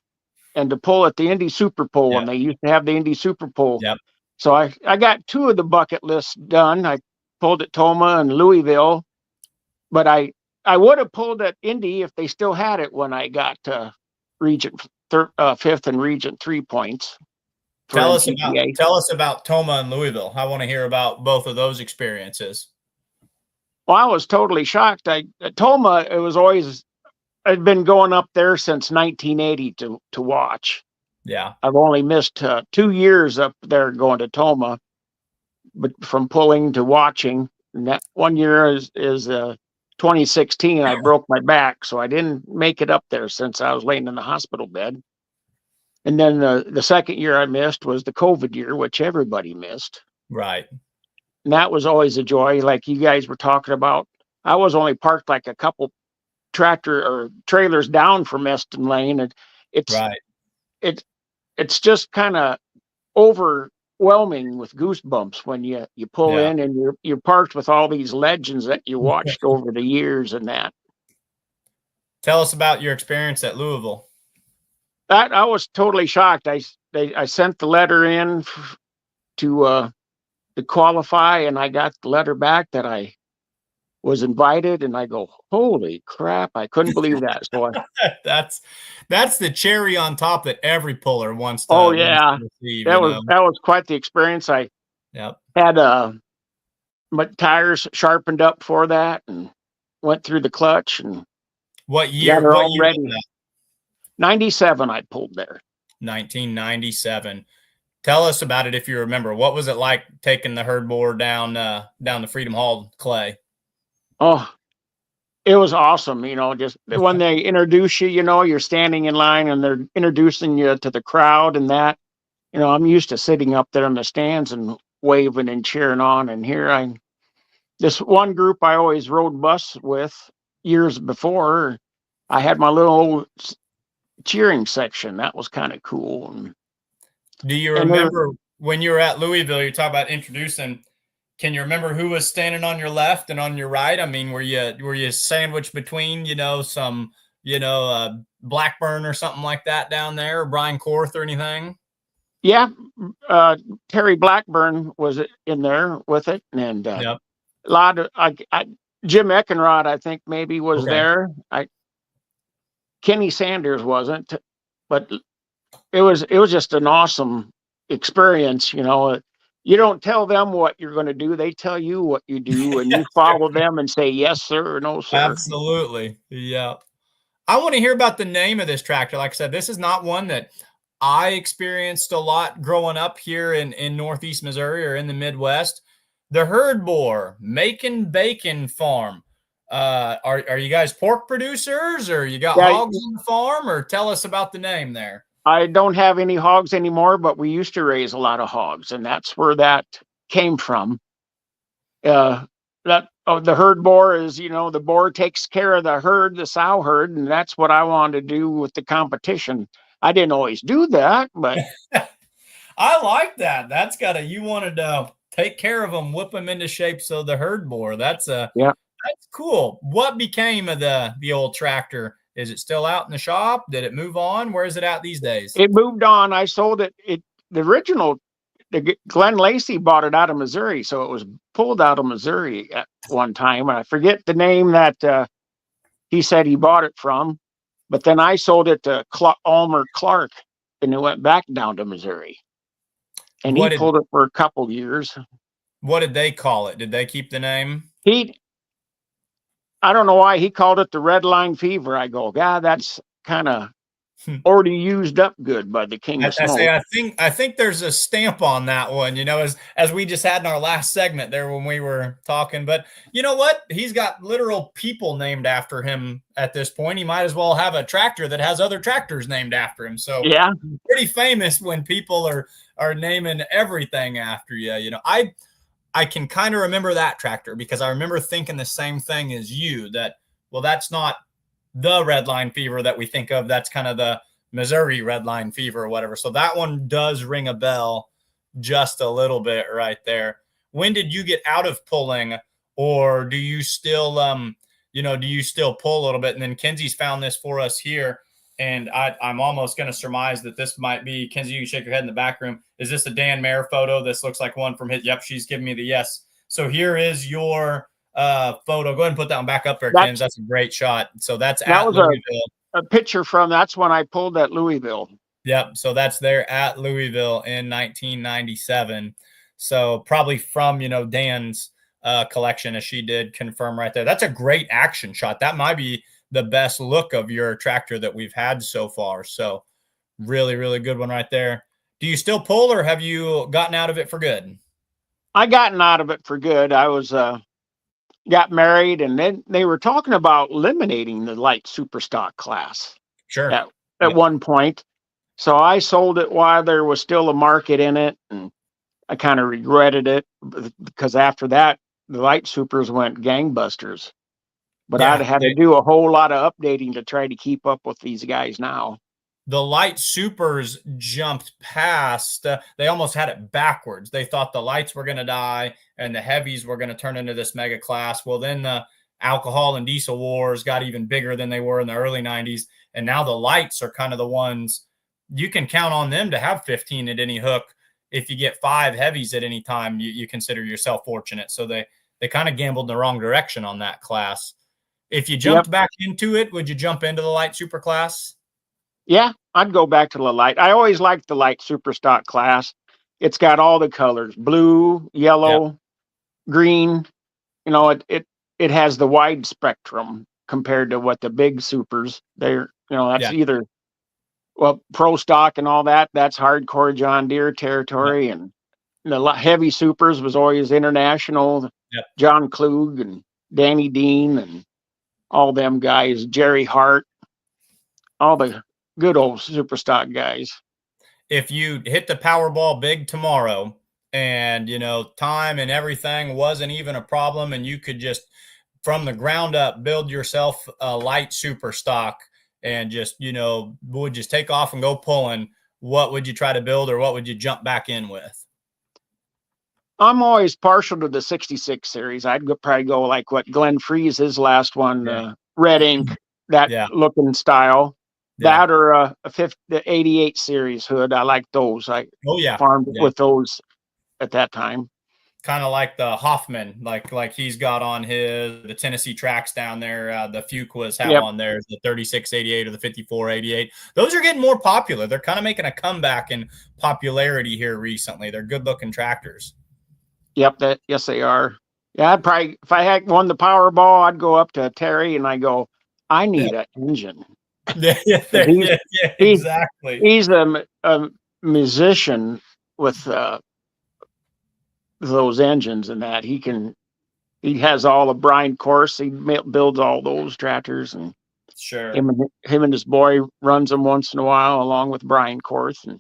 Speaker 11: and to pull at the Indy Super Pole when they used to have the Indy Super Pole.
Speaker 4: Yep.
Speaker 11: So I got 2 of the bucket lists done. I pulled at Toma and Louisville, but I would have pulled at Indy if they still had it when I got Region 5th and Region 3 points.
Speaker 4: Tell us about Toma and Louisville. I want to hear about both of those experiences.
Speaker 11: Well, I was totally shocked. At Toma, I'd been going up there since 1980 to watch.
Speaker 4: Yeah.
Speaker 11: I've only missed 2 years up there going to Toma, but from pulling to watching. And that one year is 2016. I broke my back, so I didn't make it up there since I was laying in the hospital bed. And then the second year I missed was the COVID year, which everybody missed.
Speaker 4: Right.
Speaker 11: And that was always a joy. Like you guys were talking about, I was only parked like a couple tractor or trailers down from Esdon Lane. And it's just kind of overwhelming with goosebumps when you pull in and you're parked with all these legends that you watched over the years and that.
Speaker 4: Tell us about your experience at Louisville.
Speaker 11: I was totally shocked. I sent the letter in to qualify, and I got the letter back that I was invited, and I go, holy crap, I couldn't believe that. So
Speaker 4: that's the cherry on top that every puller wants to receive,
Speaker 11: that was quite the experience. I had my tires sharpened up for that and went through the clutch. And
Speaker 4: what year was that?
Speaker 11: 97 I pulled there.
Speaker 4: 1997. Tell us about it if you remember. What was it like taking the herd boar down the Freedom Hall clay?
Speaker 11: Oh, it was awesome. Just when they introduce you, you're standing in line and they're introducing you to the crowd and that. I'm used to sitting up there in the stands and waving and cheering on. And here this one group I always rode bus with years before, I had my little cheering section. That was kind of cool. And
Speaker 4: do you remember when you were at Louisville, you talk about introducing, can you remember who was standing on your left and on your right? I mean, were you sandwiched between, some, Blackburn or something like that down there, or Brian Korth or anything?
Speaker 11: Yeah. Terry Blackburn was in there with it. And a lot of, Jim Eckenrod, I think maybe was there. Kenny Sanders wasn't, but it was just an awesome experience. You don't tell them what you're going to do. They tell you what you do, and you follow them and say, yes, sir, or no, sir.
Speaker 4: Absolutely. Yeah. I want to hear about the name of this tractor. Like I said, this is not one that I experienced a lot growing up here in Northeast Missouri or in the Midwest. The herd boar, Macon Bacon Farm. Are you guys pork producers, or you got
Speaker 11: Yeah,
Speaker 4: hogs on the farm, or tell us about the name there?
Speaker 11: I don't have any hogs anymore, but we used to raise a lot of hogs, and that's where that came from. The herd boar is, the boar takes care of the herd, the sow herd, and that's what I wanted to do with the competition. I didn't always do that, but
Speaker 4: I like that. You wanted to take care of them, whip them into shape. So the herd boar,
Speaker 11: yeah.
Speaker 4: that's cool. What became of the old tractor? Is it still out in the shop? Did it move on? Where is it at these days?
Speaker 11: It moved on. I sold it. The original, Glenn Lacey bought it out of Missouri, so it was pulled out of Missouri at one time. I forget the name that he said he bought it from, but then I sold it to Almer Clark, and it went back down to Missouri. And he pulled it for a couple years.
Speaker 4: What did they call it? Did they keep the name?
Speaker 11: I don't know why he called it the Red Line Fever. I go, God, that's kind of already used up good by the King of Smoke.
Speaker 4: I think there's a stamp on that one, as we just had in our last segment there when we were talking. But you know what? He's got literal people named after him at this point. He might as well have a tractor that has other tractors named after him. So
Speaker 11: yeah,
Speaker 4: pretty famous when people are naming everything after you. I can kind of remember that tractor because I remember thinking the same thing as you, that, well, that's not the Red Line Fever that we think of. That's kind of the Missouri Red Line Fever or whatever. So that one does ring a bell just a little bit right there. When did you get out of pulling, or do you still, pull a little bit? And then Kenzie's found this for us here. And I'm almost going to surmise that this might be, Kenzie, you can shake your head in the back room. Is this a Dan Mayer photo? This looks like one from hit. Yep, she's giving me the yes. So here is your photo. Go ahead and put that one back up there, Kenz. That's a great shot. So that was Louisville.
Speaker 11: A picture that's when I pulled at Louisville.
Speaker 4: Yep. So that's there at Louisville in 1997. So probably from, Dan's collection, as she did confirm right there. That's a great action shot. That might be the best look of your tractor that we've had so far. So really, really good one right there. Do you still pull, or have you gotten out of it for good?
Speaker 11: I gotten out of it for good. I was got married, and then they were talking about eliminating the light super stock class.
Speaker 4: Sure.
Speaker 11: At one point. So I sold it while there was still a market in it, and I kind of regretted it because after that, the light supers went gangbusters. But I'd had to do a whole lot of updating to try to keep up with these guys now.
Speaker 4: The light supers jumped past. They almost had it backwards. They thought the lights were going to die and the heavies were going to turn into this mega class. Well, then the alcohol and diesel wars got even bigger than they were in the early 90s. And now the lights are kind of the ones you can count on them to have 15 at any hook. If you get 5 heavies at any time, you consider yourself fortunate. So they kind of gambled in the wrong direction on that class. If you jumped back into it, would you jump into the light super class?
Speaker 11: Yeah, I'd go back to the light. I always liked the light super stock class. It's got all the colors: blue, yellow, green. It has the wide spectrum compared to what the big supers. That's either pro stock and all that. That's hardcore John Deere territory, and the heavy supers was always international. John Klug and Danny Dean and all them guys, Jerry Hart, all the good old super stock guys.
Speaker 4: If you hit the Powerball big tomorrow and, time and everything wasn't even a problem, and you could just from the ground up build yourself a light super stock and just, would just take off and go pulling, what would you try to build, or what would you jump back in with?
Speaker 11: I'm always partial to the 66 series. I'd probably go like what Glenn Freeze, his last one, red ink, that looking style. That or the 88 series hood. I like those. I farmed with those at that time.
Speaker 4: Kind of like the Hoffman, like he's got on the Tennessee tracks down there. The Fuquas have on there the 3688 or the 5488. Those are getting more popular. They're kind of making a comeback in popularity here recently. They're good looking tractors.
Speaker 11: Yep, yes they are. Yeah, I'd probably, if I had won the Powerball, I'd go up to Terry and I go, I need an engine.
Speaker 4: Yeah,
Speaker 11: He's-
Speaker 4: exactly.
Speaker 11: He's a musician with those engines and that. He has all of Brian Course. He builds all those tractors, and
Speaker 4: Sure.
Speaker 11: him and his boy runs them once in a while, along with Brian Course. And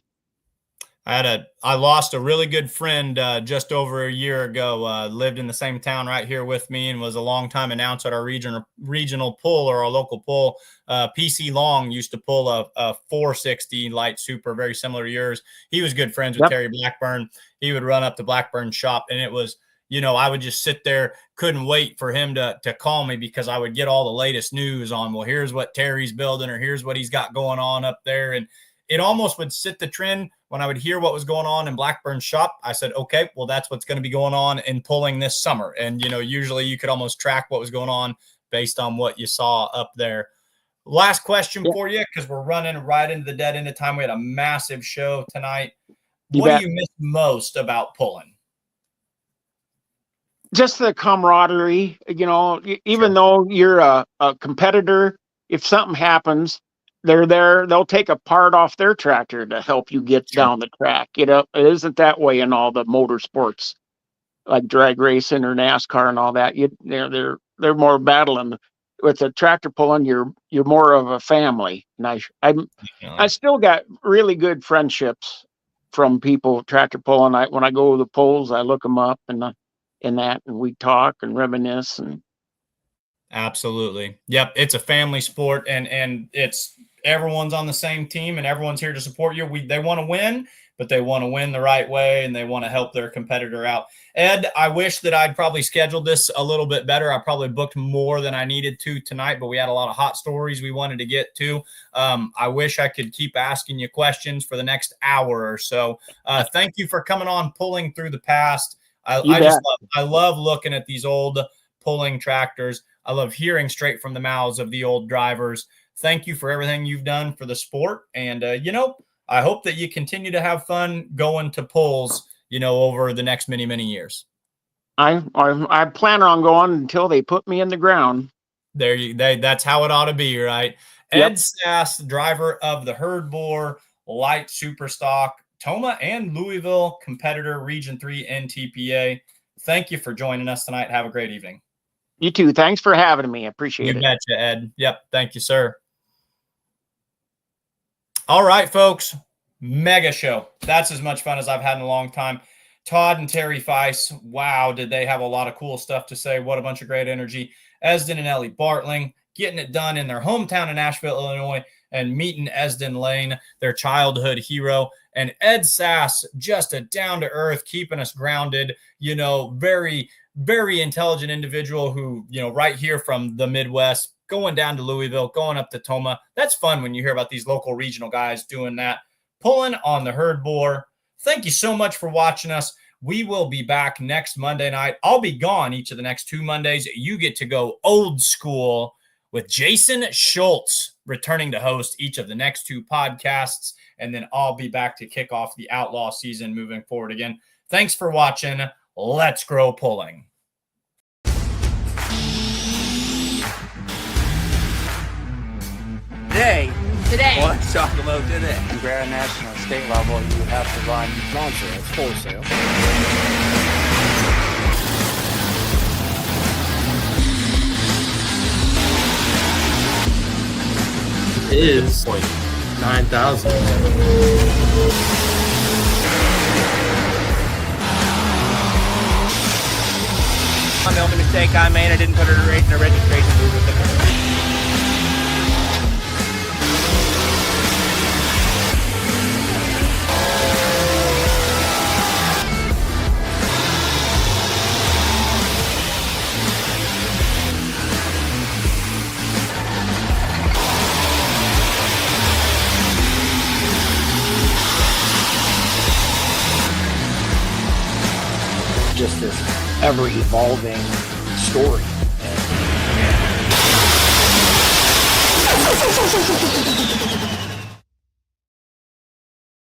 Speaker 4: I lost a really good friend just over a year ago. Lived in the same town right here with me, and was a longtime announcer at our regional pull, or our local pull. PC Long used to pull a 460 light super, very similar to yours. He was good friends with Terry Blackburn. He would run up to Blackburn's shop, and it was, I would just sit there, couldn't wait for him to call me, because I would get all the latest news on, well, here's what Terry's building, or here's what he's got going on up there. And it almost would set the trend. When I would hear what was going on in Blackburn's shop, I said, okay, well, that's what's going to be going on in pulling this summer. And, usually you could almost track what was going on based on what you saw up there. Last question for you, because we're running right into the dead end of time. We had a massive show tonight. What do you miss most about pulling?
Speaker 11: just the camaraderie, even though you're a competitor, if something happens, they're there. They'll take a part off their tractor to help you get down the track. It isn't that way in all the motorsports, like drag racing or NASCAR and all that. They're more battling. With a tractor pulling, you're more of a family. And I still got really good friendships from people tractor pulling. When I go to the pulls, I look them up and we talk and reminisce. And
Speaker 4: absolutely, yep, it's a family sport, and it's everyone's on the same team, and everyone's here to support you. They want to win, but they want to win the right way, and they want to help their competitor out. Ed, I wish that I'd probably scheduled this a little bit better. I probably booked more than I needed to tonight, but we had a lot of hot stories we wanted to get to. I wish I could keep asking you questions for the next hour or so. Thank you for coming on, pulling through the past. I love looking at these old pulling tractors. I love hearing straight from the mouths of the old drivers. Thank you for everything you've done for the sport. And, I hope that you continue to have fun going to pulls, over the next many, many years.
Speaker 11: I plan on going until they put me in the ground.
Speaker 4: That's how it ought to be, right?
Speaker 11: Yep.
Speaker 4: Ed Sass, driver of the Herd Bore Light Superstock, Toma and Louisville competitor, Region 3 NTPA. Thank you for joining us tonight. Have a great evening.
Speaker 11: You too. Thanks for having me. I appreciate it.
Speaker 4: You betcha, Ed. Yep. Thank you, sir. All right, folks. Mega show. That's as much fun as I've had in a long time. Todd and Tarry Feiss. Wow, did they have a lot of cool stuff to say. What a bunch of great energy. Esdon and Ellie Bartling getting it done in their hometown of Nashville, Illinois, and meeting Esdon Lane, their childhood hero. And Ed Sass, just a down-to-earth, keeping us grounded, very, very intelligent individual who, right here from the Midwest, going down to Louisville, going up to Toma. That's fun when you hear about these local regional guys doing that. Pulling on the Herd Bore. Thank you so much for watching us. We will be back next Monday night. I'll be gone each of the next 2 Mondays. You get to go old school with Jason Schultz returning to host each of the next 2 podcasts. And then I'll be back to kick off the Outlaw season moving forward again. Thanks for watching. Let's grow pulling.
Speaker 2: Today.
Speaker 1: Let's talk about today.
Speaker 2: Compare at national and state level, you have to run non-sales, wholesale.
Speaker 3: Is like 9,000.
Speaker 1: The only mistake I made, I didn't put her in a registration book with it.
Speaker 2: Just this ever-evolving story.